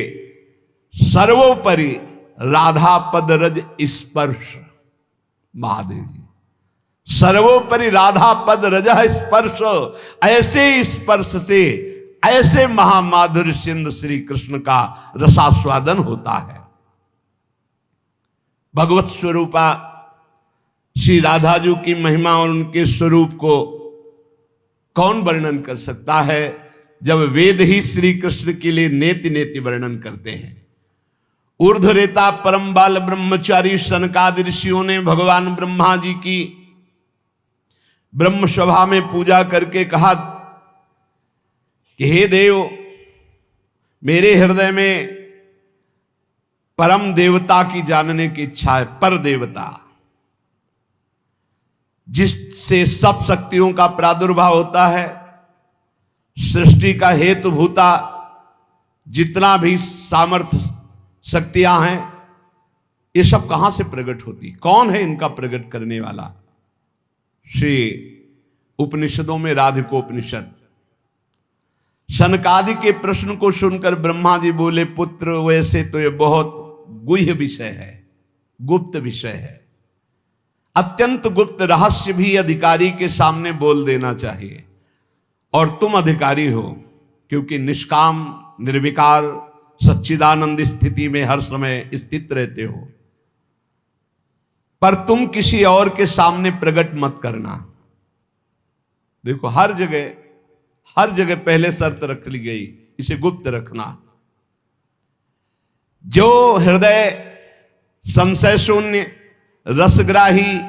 सर्वोपरि राधा पद रज स्पर्श, महादेव जी सर्वोपरि राधा पद रज स्पर्श, ऐसे स्पर्श से ऐसे महामाधुर्य सिंधु श्री कृष्ण का रसास्वादन होता है। भगवत स्वरूपा श्री राधा जी की महिमा और उनके स्वरूप को कौन वर्णन कर सकता है, जब वेद ही श्री कृष्ण के लिए नेति नेति वर्णन करते हैं। ऊर्ध्वरेता परम बाल ब्रह्मचारी सनकादि ऋषियों ने भगवान ब्रह्मा जी की ब्रह्म सभा में पूजा करके कहा कि हे देव, मेरे हृदय में परम देवता की जानने की इच्छा है। पर देवता जिससे सब शक्तियों का प्रादुर्भाव होता है, सृष्टि का हेतु भूता जितना भी सामर्थ्य शक्तियां हैं, ये सब कहां से प्रकट होती, कौन है इनका प्रकट करने वाला। श्री उपनिषदों में राधिकोपनिषद, सनकादि के प्रश्न को सुनकर ब्रह्मा जी बोले, पुत्र वैसे तो ये बहुत गुह्य विषय है, गुप्त विषय है, अत्यंत गुप्त रहस्य भी अधिकारी के सामने बोल देना चाहिए। और तुम अधिकारी हो, क्योंकि निष्काम निर्विकार सच्चिदानंद स्थिति में हर समय स्थित रहते हो, पर तुम किसी और के सामने प्रकट मत करना। देखो, हर जगह पहले शर्त रख ली गई, इसे गुप्त रखना। जो हृदय संशय शून्य, रसग्राही,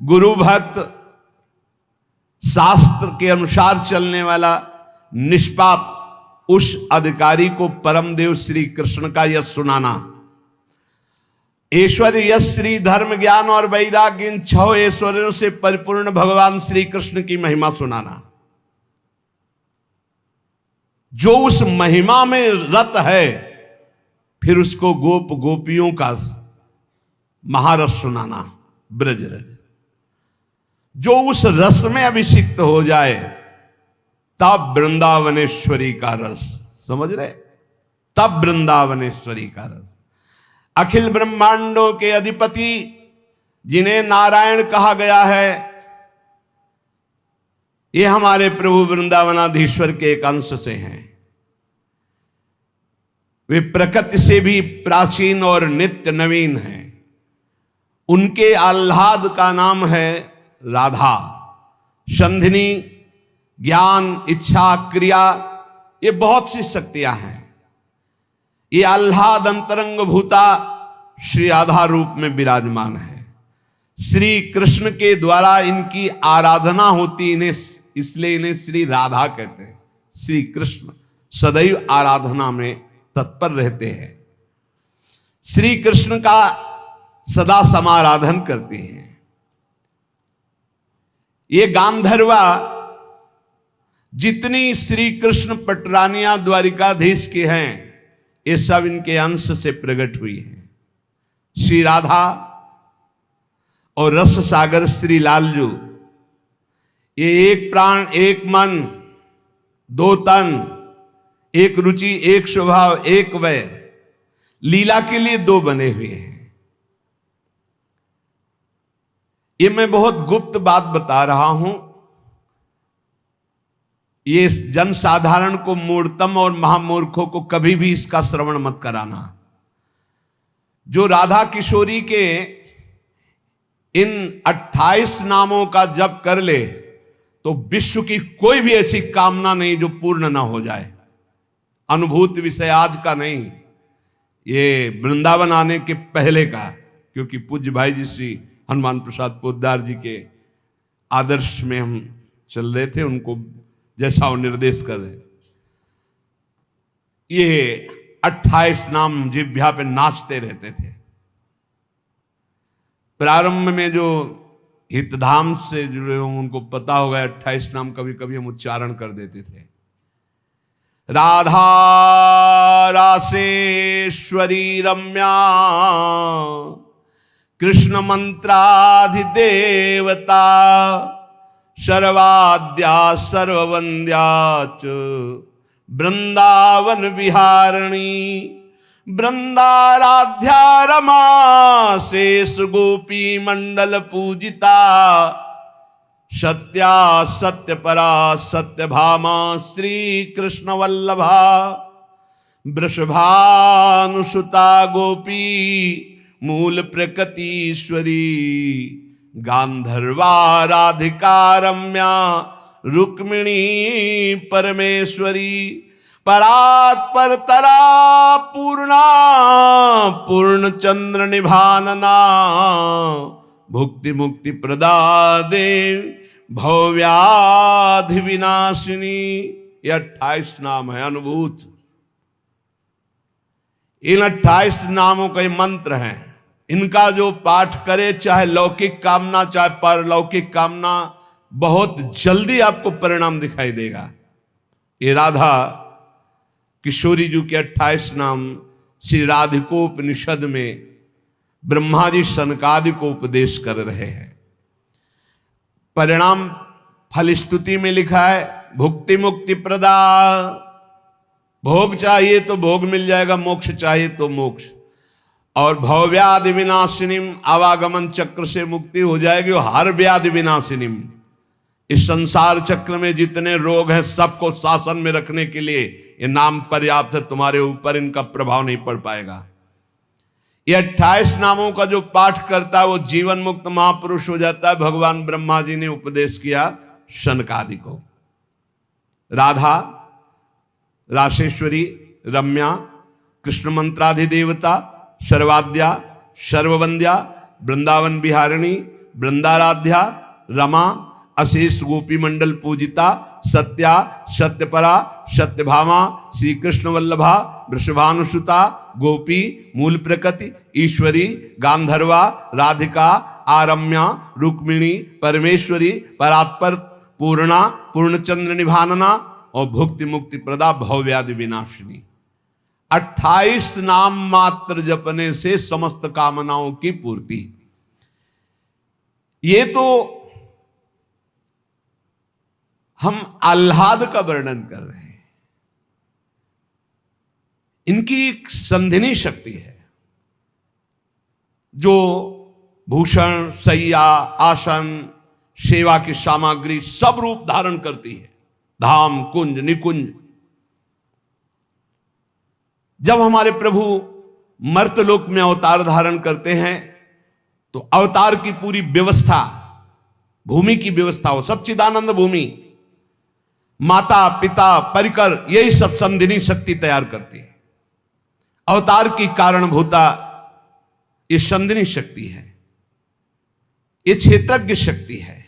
गुरु भक्त, शास्त्र के अनुसार चलने वाला, निष्पाप, उस अधिकारी को परम देव श्री कृष्ण का यश सुनाना। ऐश्वर्य, यश, श्री, धर्म, ज्ञान और वैराग्य, इन 6 ऐश्वर्यों से परिपूर्ण भगवान श्री कृष्ण की महिमा सुनाना। जो उस महिमा में रत है, फिर उसको गोप गोपियों का महारस सुनाना, ब्रज रज। जो उस रस में अभिषिक्त हो जाए, तब वृंदावनेश्वरी का रस, समझ रहे, तब वृंदावनेश्वरी का रस। अखिल ब्रह्मांडों के अधिपति, जिन्हें नारायण कहा गया है, ये हमारे प्रभु वृंदावनाधीश्वर के एक अंश से हैं। वे प्रकृति से भी प्राचीन और नित्य नवीन हैं। उनके आह्लाद का नाम है राधा। संधिनी, ज्ञान, इच्छा, क्रिया, ये बहुत सी शक्तियां हैं। ये आह्लाद अंतरंग भूता श्री राधा रूप में विराजमान है। श्री कृष्ण के द्वारा इनकी आराधना होती, इन्हें इसलिए इन्हें श्री राधा कहते हैं। श्री कृष्ण सदैव आराधना में तत्पर रहते हैं। श्री कृष्ण का सदा समाराधन करते हैं। ये गांधर्वा जितनी श्री कृष्ण पटरानिया द्वारिकाधीश के हैं, ये सब इनके अंश से प्रकट हुई हैं। श्री राधा और रस सागर श्री लालजू, ये एक प्राण, एक मन, 2 तन, एक रुचि, एक स्वभाव, एक वय, लीला के लिए 2 बने हुए हैं। ये मैं बहुत गुप्त बात बता रहा हूं। ये जनसाधारण को, मूर्तम और महामूर्खों को कभी भी इसका श्रवण मत कराना। जो राधा किशोरी के इन 28 नामों का जप कर ले, तो विश्व की कोई भी ऐसी कामना नहीं जो पूर्ण ना हो जाए। अनुभूत विषय आज का नहीं, ये वृंदावन आने के पहले का, क्योंकि पूज्य भाई जी श्री हनुमान प्रसाद पोद्दार जी के आदर्श में हम चल रहे थे, उनको जैसा वो निर्देश कर रहे। ये 28 नाम जिह्वा पे नाचते रहते थे। प्रारंभ में जो हितधाम से जुड़े हों उनको पता होगा, 28 नाम कभी कभी हम उच्चारण कर देते थे। राधा रासेश्वरी रम्या, कृष्ण मंत्राधिदेवता, सर्वाद्या सर्ववंद्या च वृंदावन विहारिणी, वृंदाराध्या रमा शेष गोपी मंडल पूजिता, सत्या सत्यपरा सत्यभामा श्री कृष्ण वल्लभा, वृषभानुसुता गोपी मूल प्रकृतीश्वरी, गांधर्वा राधिका रम्या रुक्मिणी परमेश्वरी, परात्पर तरा पूर्णा पूर्ण चंद्र निभानना, भुक्ति मुक्ति प्रदा देव भव्याधि विनाशिनी। ये 28 नाम है अनुभूत। इन 28 नामों का मंत्र है। इनका जो पाठ करे, चाहे लौकिक कामना चाहे परलौकिक कामना, बहुत जल्दी आपको परिणाम दिखाई देगा। ये राधा किशोरी जी के 28 नाम श्री राधिकोपनिषद में ब्रह्मा जी सनकादि को उपदेश कर रहे हैं। परिणाम फलस्तुति में लिखा है, भुक्ति मुक्ति प्रदा। भोग चाहिए तो भोग मिल जाएगा, मोक्ष चाहिए तो मोक्ष। और भवव्याधि विनाशिनीम, आवागमन चक्र से मुक्ति हो जाएगी। और हर व्याधि विनाशिनीम, इस संसार चक्र में जितने रोग हैं सबको शासन में रखने के लिए ये नाम पर्याप्त है। तुम्हारे ऊपर इनका प्रभाव नहीं पड़ पाएगा। ये 28 नामों का जो पाठ करता है वो जीवन मुक्त महापुरुष हो जाता है। भगवान ब्रह्मा जी ने उपदेश किया शनकादि को। राधा, रासेश्वरी, रम्या, कृष्ण मंत्राधिदेवता, सर्वाद्या, सर्ववंद्या, वृंदावन बिहारिणी, वृंदाराध्या, रमा, अशेष गोपी मंडल पूजिता, सत्या, सत्यपरा, सत्यभामा, श्री कृष्ण वल्लभा, वृषभानुसुता, गोपी, मूल प्रकृति, ईश्वरी, गांधर्वा, राधिका, आरम्या, रुक्मिणी, परमेश्वरी, परात्पर, पूर्णा, पूर्णचंद्र निभानना और भुक्ति मुक्ति प्रदा, भवव्याधि विनाशिनी। 28 नाम मात्र जपने से समस्त कामनाओं की पूर्ति। ये तो हम आह्लाद का वर्णन कर रहे हैं। इनकी एक संधिनी शक्ति है जो भूषण, शैया, आसन, सेवा की सामग्री सब रूप धारण करती है। धाम, कुंज, निकुंज। जब हमारे प्रभु मर्तलोक में अवतार धारण करते हैं तो अवतार की पूरी व्यवस्था, भूमि की व्यवस्था हो, सच्चिदानंद भूमि, माता, पिता, परिकर, यही सब संधिनी शक्ति तैयार करती है। अवतार की कारणभूता ये संधिनी शक्ति है, ये क्षेत्रज्ञ शक्ति है,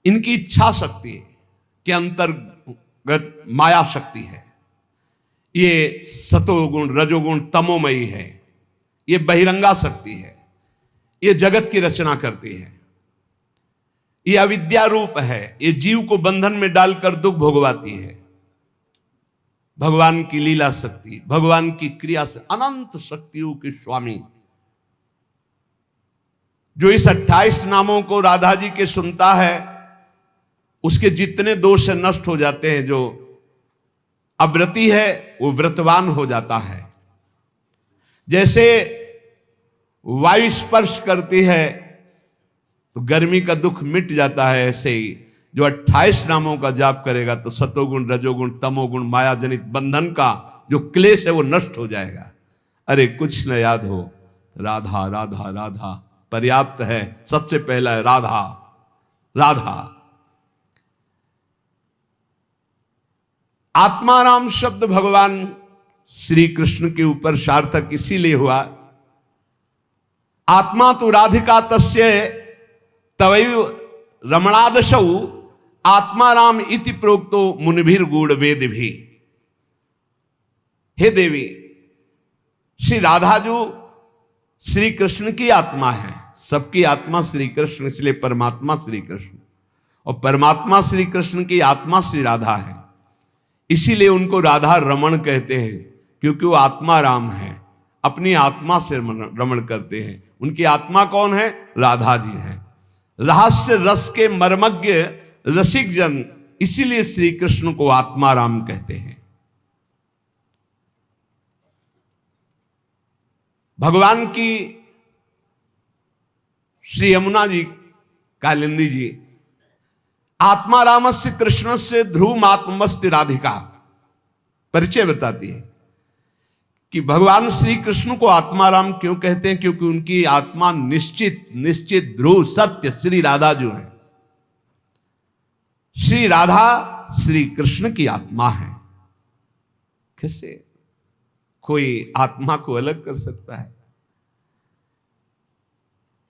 इनकी इच्छा शक्ति के अंतर्गत माया शक्ति है। ये सतोगुण, रजोगुण, तमोमयी है। ये बहिरंगा शक्ति है। ये जगत की रचना करती है। ये अविद्या रूप है। ये जीव को बंधन में डालकर दुख भोगवाती है। भगवान की लीला शक्ति, भगवान की क्रिया से अनंत शक्तियों के स्वामी, जो इस 28 नामों को राधा जी के सुनता है, उसके जितने दोष नष्ट हो जाते हैं। जो अव्रती है वो व्रतवान हो जाता है। जैसे वायु स्पर्श करती है तो गर्मी का दुख मिट जाता है, ऐसे ही जो 28 नामों का जाप करेगा तो सतोगुण, रजोगुण, तमोगुण, माया जनित बंधन का जो क्लेश है वो नष्ट हो जाएगा। अरे कुछ न याद हो, राधा राधा राधा पर्याप्त है। सबसे पहला है राधा राधा। आत्माराम शब्द भगवान श्री कृष्ण के ऊपर सार्थक इसीलिए हुआ, आत्मा तो राधिका तस्य तवैव रमणादशौ आत्माराम इति प्रोक्तो मुनिभिर गूढ़ वेद भी। हे देवी, श्री राधा जो श्री कृष्ण की आत्मा है, सबकी आत्मा श्री कृष्ण, इसलिए परमात्मा श्री कृष्ण, और परमात्मा श्री कृष्ण की आत्मा श्री राधा है। इसीलिए उनको राधा रमण कहते हैं, क्योंकि वो आत्मा राम है, अपनी आत्मा से रमण करते हैं। उनकी आत्मा कौन है? राधा जी हैं। रहस्य रस के मर्मज्ञ रसिक जन, इसीलिए श्री कृष्ण को आत्मा राम कहते हैं। भगवान की श्री यमुना जी, कालिंदी जी, आत्मा रामस्य कृष्ण से ध्रुव आत्मस्ति राधिका, परिचय बताती है कि भगवान श्री कृष्ण को आत्मा राम क्यों कहते हैं? क्योंकि उनकी आत्मा निश्चित ध्रुव सत्य श्री राधा जो है। श्री राधा श्री कृष्ण की आत्मा है। कैसे कोई आत्मा को अलग कर सकता है?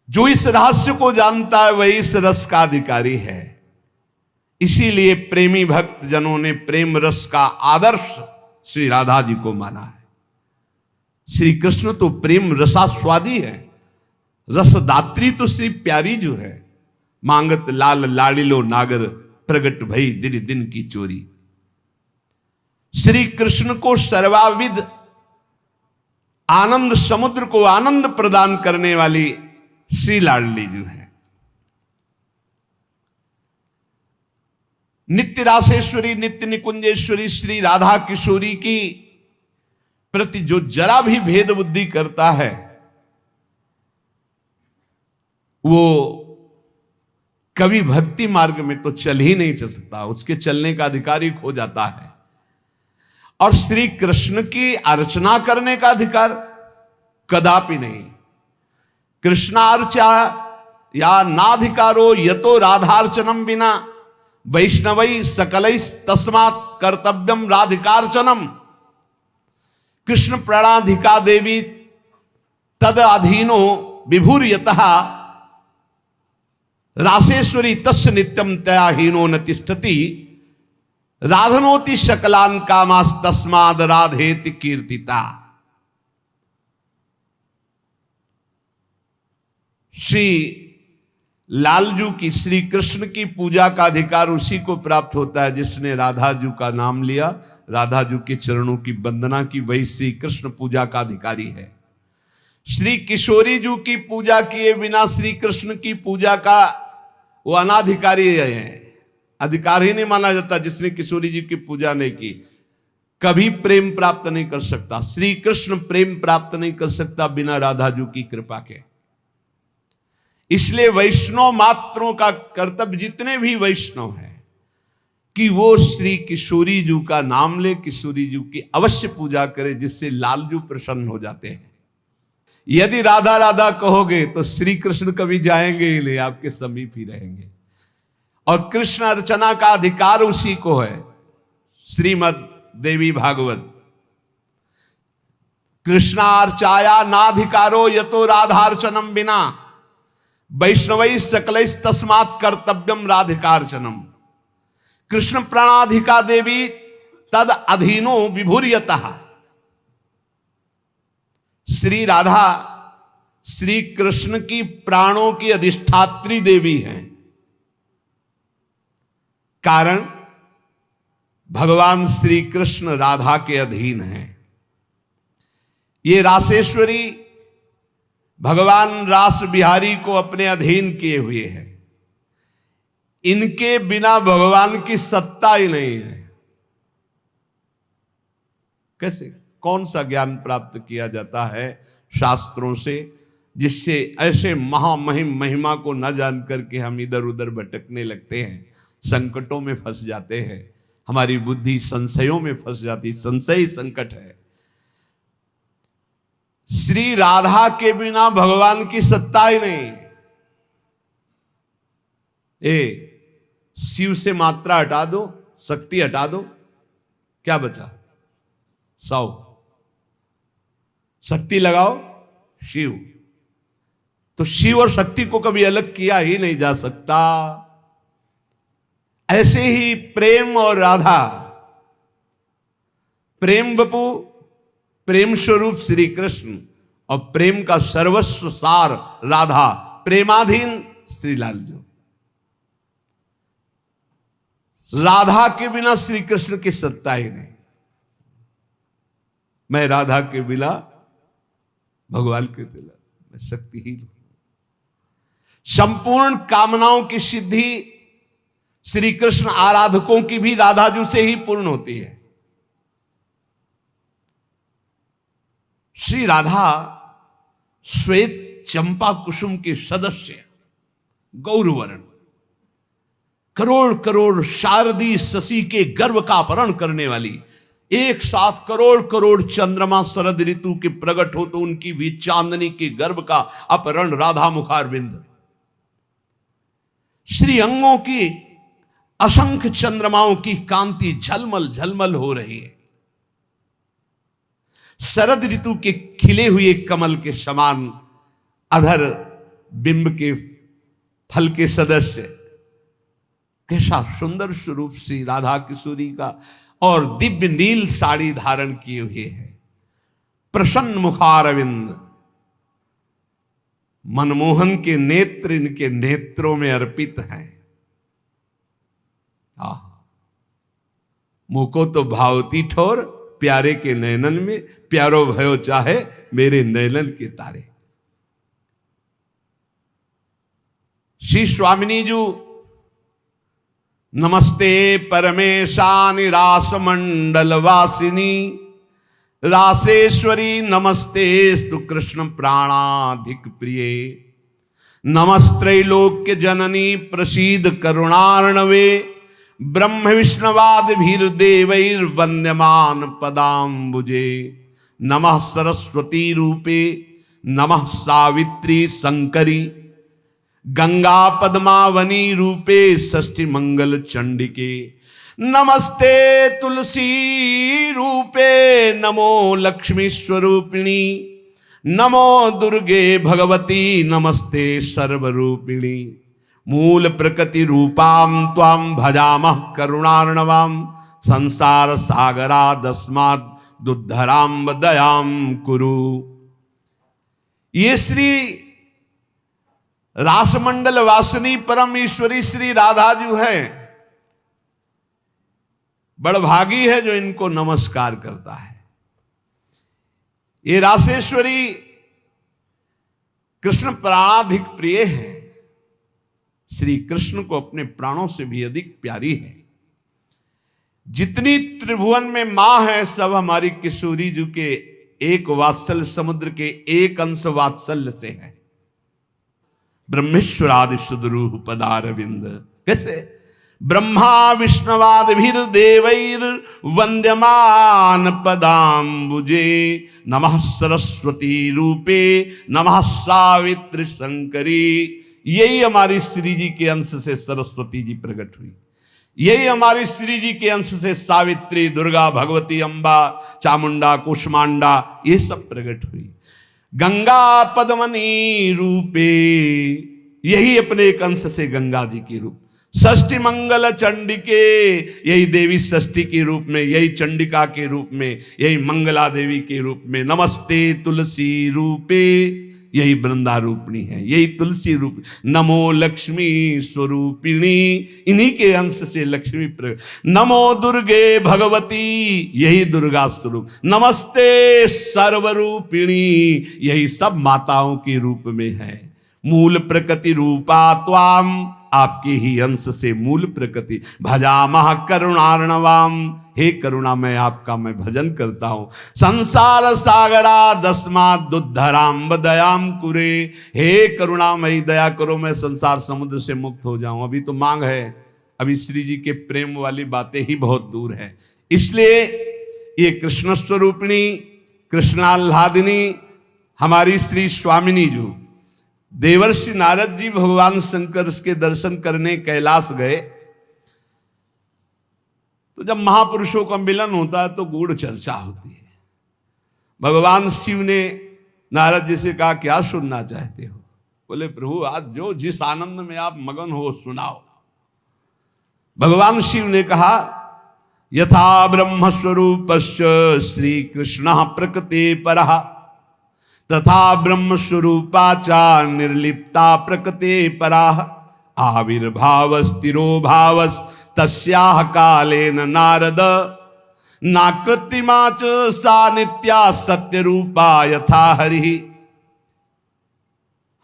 जो इस रहस्य को जानता है वही इस रस का अधिकारी है। इसीलिए प्रेमी भक्त जनों ने प्रेम रस का आदर्श श्री राधा जी को माना है। श्री कृष्ण तो प्रेम रसास्वादी है, रसदात्री तो श्री प्यारी जो है। मांगत लाल लाड़िलो नागर, प्रगट भई दिन दिन की चोरी। श्री कृष्ण को सर्वाविद आनंद समुद्र को आनंद प्रदान करने वाली श्री लाडली जो है। नित्य रासेश्वरी, नित्य निकुंजेश्वरी श्री राधा किशोरी की प्रति जो जरा भी भेद बुद्धि करता है वो कभी भक्ति मार्ग में तो चल ही नहीं चल सकता, उसके चलने का अधिकार ही खो जाता है। और श्री कृष्ण की अर्चना करने का अधिकार कदापि नहीं। कृष्णार्चा या नाधिकारो यतो राधार्चनम बिना वैष्णवई सकलैस तस्मात् कर्तव्यम राधिकारचनम। कृष्ण प्राणाधिका देवी तद अधीनो विभूर्यतः रासेश्वरी तस्य नित्यम तयाहीनो न तिष्ठति राधनोति शकलान कामास तस्माद राधेति कीर्तिता। श्री लालजू की, श्री कृष्ण की पूजा का अधिकार उसी को प्राप्त होता है जिसने राधा जू का नाम लिया, राधा जू के चरणों की वंदना की, वही श्री कृष्ण पूजा का अधिकारी है। श्री किशोरी जू की पूजा किए बिना श्री कृष्ण की पूजा का वो अनाधिकारी है, अधिकार ही नहीं माना जाता। जिसने किशोरी जी की पूजा नहीं की कभी प्रेम प्राप्त नहीं कर सकता। श्री कृष्ण प्रेम प्राप्त नहीं कर सकता बिना राधा जू की कृपा के। इसलिए वैष्णव मात्रों का कर्तव्य, जितने भी वैष्णव हैं, कि वो श्री किशोरी जू का नाम ले, किशोरी जू की अवश्य पूजा करे, जिससे लालजू प्रसन्न हो जाते हैं। यदि राधा राधा कहोगे तो श्री कृष्ण कभी जाएंगे ही नहीं, आपके समीप ही रहेंगे। और कृष्ण अर्चना का अधिकार उसी को है। श्रीमद देवी भागवत, कृष्णार्चाया नाधिकारो यतो राधार्चनम बिना वैष्णवै सकलैस् तस्मात् कर्तव्यम राधिकारचनम। कृष्ण प्राणाधिका देवी तद अधीनो विभूर्यतः। श्री राधा श्री कृष्ण की प्राणों की अधिष्ठात्री देवी हैं। कारण भगवान श्री कृष्ण राधा के अधीन हैं। ये रासेश्वरी भगवान रास बिहारी को अपने अधीन किए हुए हैं। इनके बिना भगवान की सत्ता ही नहीं है। कैसे, कौन सा ज्ञान प्राप्त किया जाता है शास्त्रों से, जिससे ऐसे महामहिम महिमा को न जान करके हम इधर उधर भटकने लगते हैं, संकटों में फंस जाते हैं, हमारी बुद्धि संशयों में फंस जाती। संशय संकट है। श्री राधा के बिना भगवान की सत्ता ही नहीं। शिव से मात्रा हटा दो, शक्ति हटा दो, क्या बचा? 100। शक्ति लगाओ शिव। तो शिव और शक्ति को कभी अलग किया ही नहीं जा सकता। ऐसे ही प्रेम और राधा, प्रेम बपू, प्रेम स्वरूप श्री कृष्ण, और प्रेम का सर्वस्व सार राधा, प्रेमाधीन श्री लालजू। राधा के बिना श्री कृष्ण की सत्ता ही नहीं। मैं राधा के बिना भगवान के बिना मैं शक्तिहीन हूं। संपूर्ण कामनाओं की सिद्धि श्री कृष्ण आराधकों की भी राधाजू से ही पूर्ण होती है। श्री राधा श्वेत चंपा कुसुम के सदस्य, गौरवर्ण, करोड़ करोड़ शारदी शशि के गर्भ का अपहरण करने वाली, एक साथ करोड़ करोड़ चंद्रमा शरद ऋतु के प्रकट हो तो उनकी भी चांदनी के गर्भ का अपहरण राधा मुखारविंद। श्री अंगों की असंख्य चंद्रमाओं की कांति झलमल झलमल हो रही है। शरद ऋतु के खिले हुए कमल के समान अधर बिंब के फल के सदस्य, कैसा सुंदर स्वरूप श्री राधा किशोरी का। और दिव्य नील साड़ी धारण किए हुए हैं, प्रसन्न मुखारविंद, मनमोहन के नेत्र इनके नेत्रों में अर्पित हैं। मुको तो भावती ठोर प्यारे के नैनन में, प्यारो भयो चाहे मेरे नैनन के तारे। श्री स्वामिनी जू, नमस्ते परमेशानि रास मंडल वासिनी, रासेश्वरी नमस्ते स्तु कृष्ण प्राणाधिक प्रिय, नमस्त्रैलोक्य जननी प्रसीद करुणार्णवे, ब्रह्म विष्णवाद भीर देवैर वंद्यमान पदाम्बुजे, नमः सरस्वती रूपे नमः सावित्री शंकरी, गंगा पद्मावनी रूपे षष्ठी मंगल चंडिके, नमस्ते तुलसी रूपे नमो लक्ष्मी स्वरूपिणी नमो दुर्गे भगवती नमस्ते सर्वरूपिणी मूल प्रकृति रूपाम त्वाम भजामः करुणार्णवाम संसार सागरादस्माद् दुद्धराम दयाम कुरु। ये श्री रासमंडल वासिनी परम ईश्वरी श्री राधा जी है। बड़भागी है जो इनको नमस्कार करता है। ये रासेश्वरी कृष्ण प्राणाधिक प्रिय है, श्री कृष्ण को अपने प्राणों से भी अधिक प्यारी है। जितनी त्रिभुवन में मां है सब हमारी किशोरी जी के एक वात्सल्य समुद्र के एक अंश वात्सल्य से है। ब्रह्मेश्वरादि सुदरूह पदारविंद, कैसे ब्रह्मा विष्णवादिभिर देवैर वंद्यमान पदाम्बुजे नमः सरस्वती रूपे नमः सावित्री शंकरी। यही हमारी श्री जी के अंश से सरस्वती जी प्रकट हुई, यही हमारी श्री जी के अंश से सावित्री, दुर्गा, भगवती, अंबा, चामुंडा, कुष्मांडा ये सब प्रकट हुई। गंगा पद्मनी रूपे, यही अपने एक अंश से गंगा जी की रूप। षष्ठी मंगल चंडिके, यही देवी षष्ठी के रूप में, यही चंडिका के रूप में, यही मंगला देवी के रूप में। नमस्ते तुलसी रूपे, यही वृंदा रूपिणी है, यही तुलसी रूप। नमो लक्ष्मी स्वरूपिणी, इन्हीं के अंश से लक्ष्मी प्रकट। नमो दुर्गे भगवती, यही दुर्गा स्वरूप। नमस्ते सर्वरूपिणी, यही सब माताओं के रूप में है। मूल प्रकृति रूपा त्वाम, आपके ही अंश से मूल प्रकृति। भजामः करुणार्णवाम, हे करुणा मैं आपका मैं भजन करता हूं। संसार सागरा दस्मात् दुद्धराम दयाम कुरे, हे करुणामयी दया करो मैं संसार समुद्र से मुक्त हो जाऊं। अभी तो मांग है, अभी श्री जी के प्रेम वाली बातें ही बहुत दूर है। इसलिए ये कृष्ण स्वरूपिणी कृष्णाल्हादिनी हमारी श्री स्वामिनी जो देवर्षि नारद जी भगवान शंकर के दर्शन करने कैलाश गए, तो जब महापुरुषों का मिलन होता है तो गूढ़ चर्चा होती है। भगवान शिव ने नारद जी से कहा क्या सुनना चाहते हो? बोले प्रभु आज जो जिस आनंद में आप मगन हो सुनाओ। भगवान शिव ने कहा यथा ब्रह्म स्वरूपस्य श्री कृष्ण प्रकृति परः तथा ब्रह्म स्वरूपाचा निर्लिप्ता प्रकृते पराः आविर्भाव स्थिरो भावस तस्याह कालेन नारद नाकृतिमा च सा नित्या सत्य रूपा यथा हरि।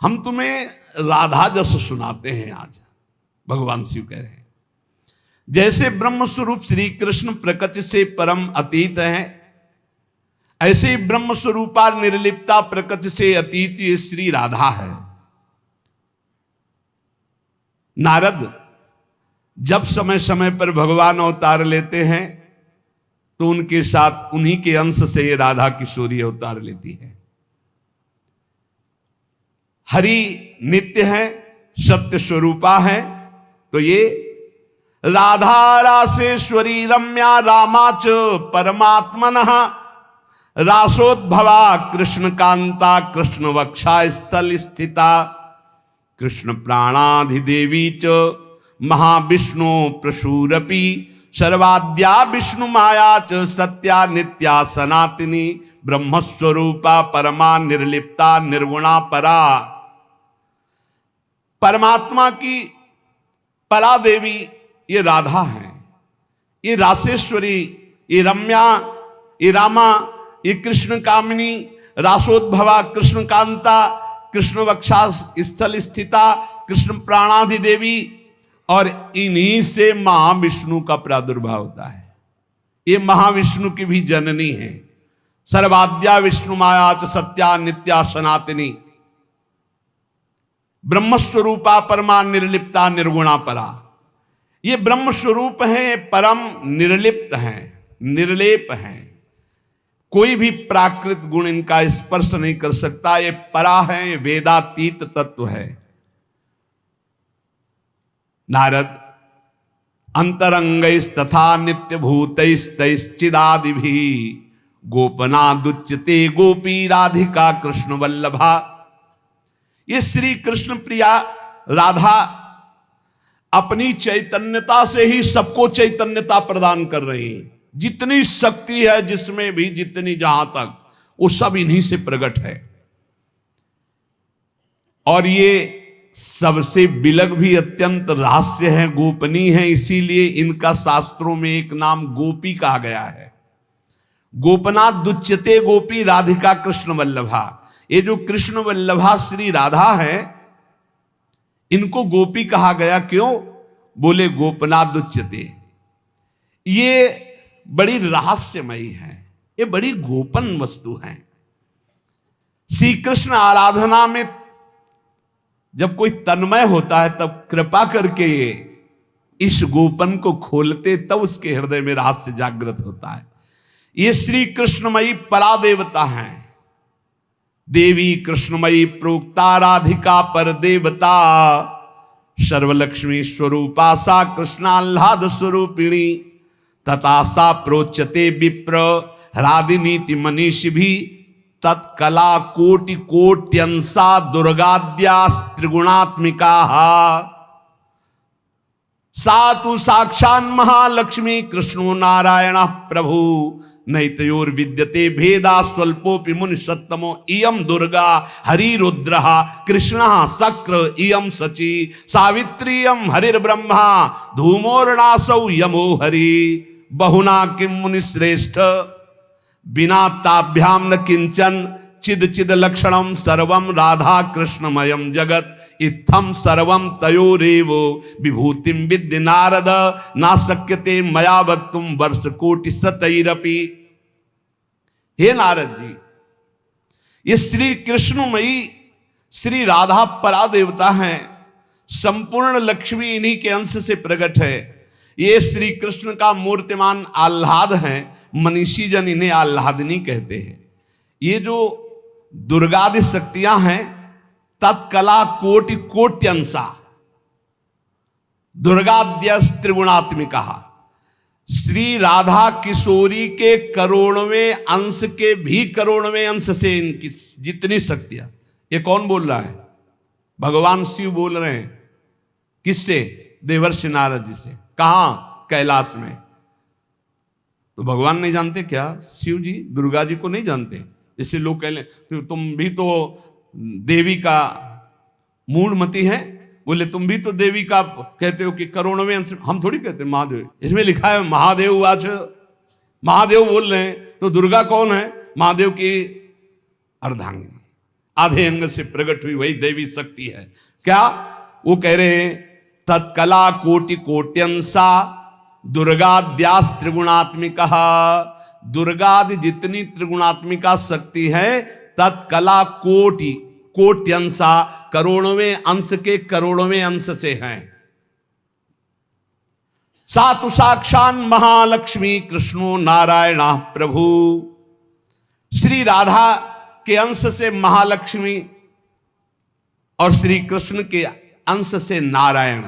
हम तुम्हें राधा जस सुनाते हैं। आज भगवान शिव कह रहे हैं जैसे ब्रह्म स्वरूप श्री कृष्ण प्रकृति से परम अतीत हैं, ऐसे ही ब्रह्म स्वरूपा निर्लिप्ता प्रकृति से अतीत ये श्री राधा है। नारद जब समय समय पर भगवान अवतार लेते हैं तो उनके साथ उन्हीं के अंश से ये राधा किशोरी अवतार लेती है। हरि नित्य है, सत्य स्वरूपा है, तो ये राधा रासेश्वरी रम्या रामाच परमात्मनः रासोद्भवा कृष्ण कांता कृष्ण वक्षा स्थल स्थिता कृष्ण प्राणाधिदेवी च महाविष्णु प्रसूरपि सर्वाद्या विष्णु माया च सत्या नित्या सनातनी ब्रह्मस्वरूपा परमा निर्लिप्ता निर्गुणा परा। परमात्मा की परा देवी ये राधा है, ये रासेश्वरी, ये रम्या, ये रामा, ये कृष्ण कामिनी, रासोद्भवा कृष्ण कांता कृष्ण वक्षा स्थल स्थिता कृष्ण प्राणाधि देवी, और इन्हीं से महाविष्णु का प्रादुर्भाव होता है। ये महाविष्णु की भी जननी है। सर्वाद्या विष्णु माया च सत्या नित्या सनातनी ब्रह्मस्वरूपा परमा निर्लिप्ता निर्गुणा परा। ये ब्रह्म स्वरूप है, परम निर्लिप्त हैं, निर्लेप हैं, कोई भी प्राकृत गुण इनका स्पर्श नहीं कर सकता। ये परा है, ये वेदातीत तत्व है। नारद अंतरंगैस्तथा नित्य भूतैस्तैश्चिदादि भी गोपनादुच्यते गोपी राधिका कृष्ण वल्लभा। ये श्री कृष्ण प्रिया राधा अपनी चैतन्यता से ही सबको चैतन्यता प्रदान कर रही है। जितनी शक्ति है जिसमें भी, जितनी जहां तक, वो सब इन्हीं से प्रकट है। और ये सबसे बिलग भी अत्यंत रहस्य है, गोपनीय है, इसीलिए इनका शास्त्रों में एक नाम गोपी कहा गया है। गोपनाथ दुच्यते गोपी राधिका कृष्ण वल्लभा। ये जो कृष्ण वल्लभा श्री राधा है, इनको गोपी कहा गया। क्यों? बोले गोपनाथ दुच्यते, ये बड़ी रहस्यमयी है, ये बड़ी गोपन वस्तु है। श्री कृष्ण आराधना में जब कोई तन्मय होता है तब कृपा करके इस गोपन को खोलते, तब उसके हृदय में रहस्य जागृत होता है। ये श्री कृष्णमयी परा देवता है। देवी कृष्णमयी प्रोक्ता राधिका पर देवता, सर्वलक्ष्मी स्वरूपा सा कृष्णाह्लाद स्वरूपिणी, तथा सा प्रोच्यते विप्र ह्रादिनीति मनीष भी, तत्कला कोटि कोट्यंसा दुर्गाद्या त्रिगुणात्मिका। सातु साक्षान् महालक्ष्मी कृष्णो नारायण प्रभु, नैतयोर विद्यते भेदा स्वल्पोपि मुनि सत्तमो, इयम दुर्गा हरिरुद्रः कृष्णः शक्र इयम सची, सावित्रीयम हरिर्ब्रह्मा धूमोर्णासौ यमो हरि, बहुना किम मुनि श्रेष्ठ बिना ताभ्याम न किंचन, चिद चिद लक्षणम सर्वम राधा कृष्णमयम जगत, इत्थम सर्वम तयोरेवो विभूतिम विद्य नारद, ना शक्यते मया वक्तुम वर्ष कोटि सतैरपि। हे नारद जी, ये श्री कृष्णमयी श्री राधा परा देवता हैं, संपूर्ण लक्ष्मी इन्हीं के अंश से प्रकट है। ये श्री कृष्ण का मूर्तिमान आह्लाद है, मनीषी जन इन्हें आह्लादिनी कहते हैं। ये जो दुर्गादि शक्तियां हैं, तत्कला कोटि कोट्यंसा दुर्गाद्यस त्रिगुणात्मिका, श्री राधा किशोरी के करोड़वें अंश के भी करोड़वें अंश से इनकी जितनी शक्तियां। ये कौन बोल रहा है? भगवान शिव बोल रहे हैं। किससे? देवर्षि नारद जी से। कहां? कैलाश में। तो भगवान नहीं जानते क्या? शिव जी दुर्गा जी को नहीं जानते? जैसे लोग कह लें तो तुम भी तो देवी का मूढ़मती है, बोले तुम भी तो देवी का कहते हो कि करोड़वें अंश। हम थोड़ी कहते महादेव, इसमें लिखा है महादेव आज, महादेव बोल रहे हैं। तो दुर्गा कौन है? महादेव की अर्धांगिनी, आधे अंग से प्रकट हुई वही देवी शक्ति है। क्या वो कह रहे हैं? तत्कला कोटि कोट्यंसा दुर्गाद्यास त्रिगुणात्मिका, दुर्गादि जितनी त्रिगुणात्मिका शक्ति है, तत्कला कोटि कोट्यंसा करोड़वें अंश के करोड़वें अंश से हैं। सातु साक्षान महालक्ष्मी कृष्णो नारायण प्रभु, श्री राधा के अंश से महालक्ष्मी और श्री कृष्ण के अंश से नारायण।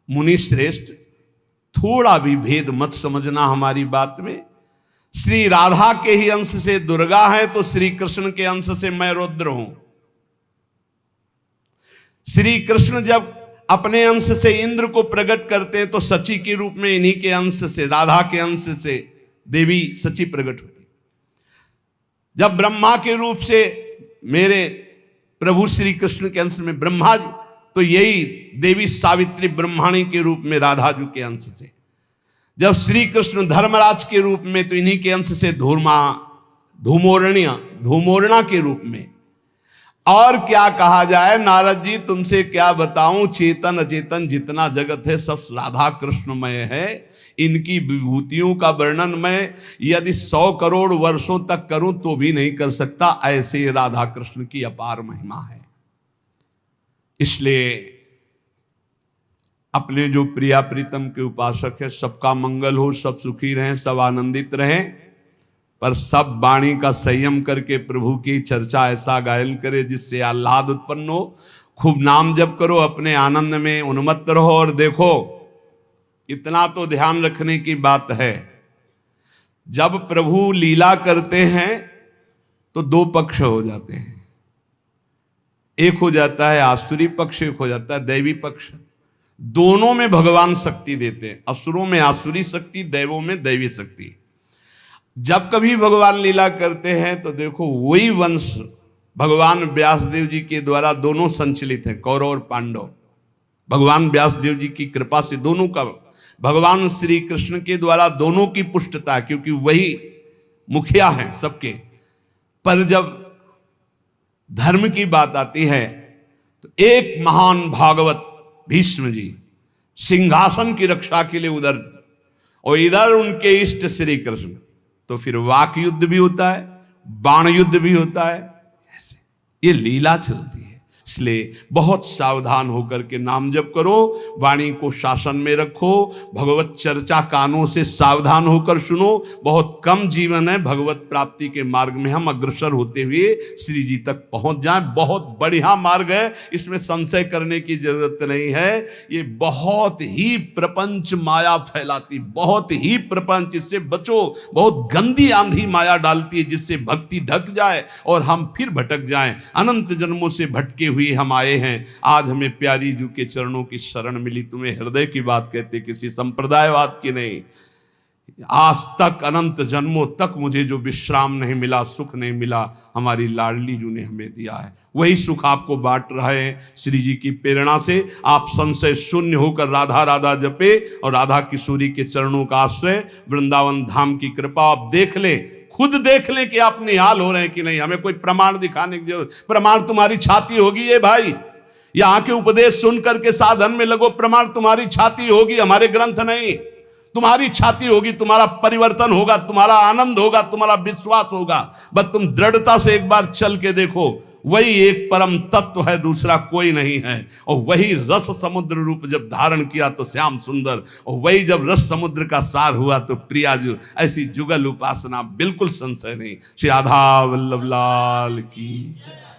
मुनि श्रेष्ठ, थोड़ा भी भेद मत समझना हमारी बात में। श्री राधा के ही अंश से दुर्गा है, तो श्री कृष्ण के अंश से मैं रुद्र हूं। श्री कृष्ण जब अपने अंश से इंद्र को प्रकट करते हैं तो सची के रूप में इन्हीं के अंश से, राधा के अंश से देवी सची प्रकट होती। जब ब्रह्मा के रूप से मेरे प्रभु श्री कृष्ण के अंश में ब्रह्मा जी, तो यही देवी सावित्री ब्रह्माणी के रूप में राधा जी के अंश से। जब श्री कृष्ण धर्मराज के रूप में, तो इन्हीं के अंश से धूमोरणा के रूप में। और क्या कहा जाए नारद जी, तुमसे क्या बताऊं, चेतन अचेतन जितना जगत है सब राधा कृष्णमय है। इनकी विभूतियों का वर्णन मैं यदि 100 करोड़ वर्षों तक करूं तो भी नहीं कर सकता, ऐसे राधा कृष्ण की अपार महिमा है। इसलिए अपने जो प्रिया प्रीतम के उपासक है, सबका मंगल हो, सब सुखी रहें, सब आनंदित रहें, पर सब वाणी का संयम करके प्रभु की चर्चा ऐसा गायन करे जिससे आह्लाद उत्पन्न हो। खूब नाम जप करो, अपने आनंद में उन्मत्त रहो। और देखो, इतना तो ध्यान रखने की बात है, जब प्रभु लीला करते हैं तो दो पक्ष हो जाते हैं। एक हो जाता है आसुरी पक्ष, एक हो जाता है दैवी पक्ष। दोनों में भगवान शक्ति देते हैं, असुरों में आसुरी शक्ति, दैवों में दैवी शक्ति। जब कभी भगवान लीला करते हैं तो देखो वही वंश भगवान व्यासदेव जी के द्वारा दोनों संचलित हैं, कौरव और पांडव। भगवान व्यासदेव जी की कृपा से दोनों का, भगवान श्री कृष्ण के द्वारा दोनों की पुष्टता, क्योंकि वही मुखिया हैं सबके। पर जब धर्म की बात आती है तो एक महान भागवत भीष्म जी सिंहासन की रक्षा के लिए उधर, और इधर उनके इष्ट श्री कृष्ण। तो फिर वाक युद्ध भी होता है, बाण युद्ध भी होता है, ऐसे ये लीला चलती है। इसलिए बहुत सावधान होकर के नाम जप करो, वाणी को शासन में रखो, भगवत चर्चा कानों से सावधान होकर सुनो। बहुत कम जीवन है, भगवत प्राप्ति के मार्ग में हम अग्रसर होते हुए श्री जी तक पहुंच जाएं। बहुत बढ़िया मार्ग है, इसमें संशय करने की जरूरत नहीं है। ये बहुत ही प्रपंच माया फैलाती, बहुत ही प्रपंच, इससे बचो। बहुत गंदी आंधी माया डालती है, जिससे भक्ति ढक जाए और हम फिर भटक जाएं। अनंत जन्मों से भटके हुए हम आए हैं, आज हमें प्यारी जी के चरणों की शरण मिली। तुम्हें हृदय की बात कहते, किसी संप्रदायवाद की नहीं। आज तक अनंत जन्मों तक मुझे जो विश्राम नहीं मिला, सुख नहीं मिला, हमारी लाडली जी ने हमें दिया है। वही सुख आपको बांट रहे हैं श्री जी की प्रेरणा से। आप संशय शून्य होकर राधा राधा जपे और राधा किशोरी के चरणों का आश्रय, वृंदावन धाम की कृपा आप देख लें, खुद देख लें कि आप निहाल हो रहे हैं कि नहीं। हमें कोई प्रमाण दिखाने की जरूरत, प्रमाण तुम्हारी छाती होगी ये भाई। यहां के उपदेश सुन करके साधन में लगो, प्रमाण तुम्हारी छाती होगी, हमारे ग्रंथ नहीं। तुम्हारी छाती होगी, तुम्हारा परिवर्तन होगा, तुम्हारा आनंद होगा, तुम्हारा विश्वास होगा। बस तुम दृढ़ता से एक बार चल के देखो, वही एक परम तत्व है, दूसरा कोई नहीं है। और वही रस समुद्र रूप जब धारण किया तो श्याम सुंदर, और वही जब रस समुद्र का सार हुआ तो प्रियाजू। ऐसी जुगल उपासना, बिल्कुल संशय नहीं। श्री राधा वल्लभ लाल की जय।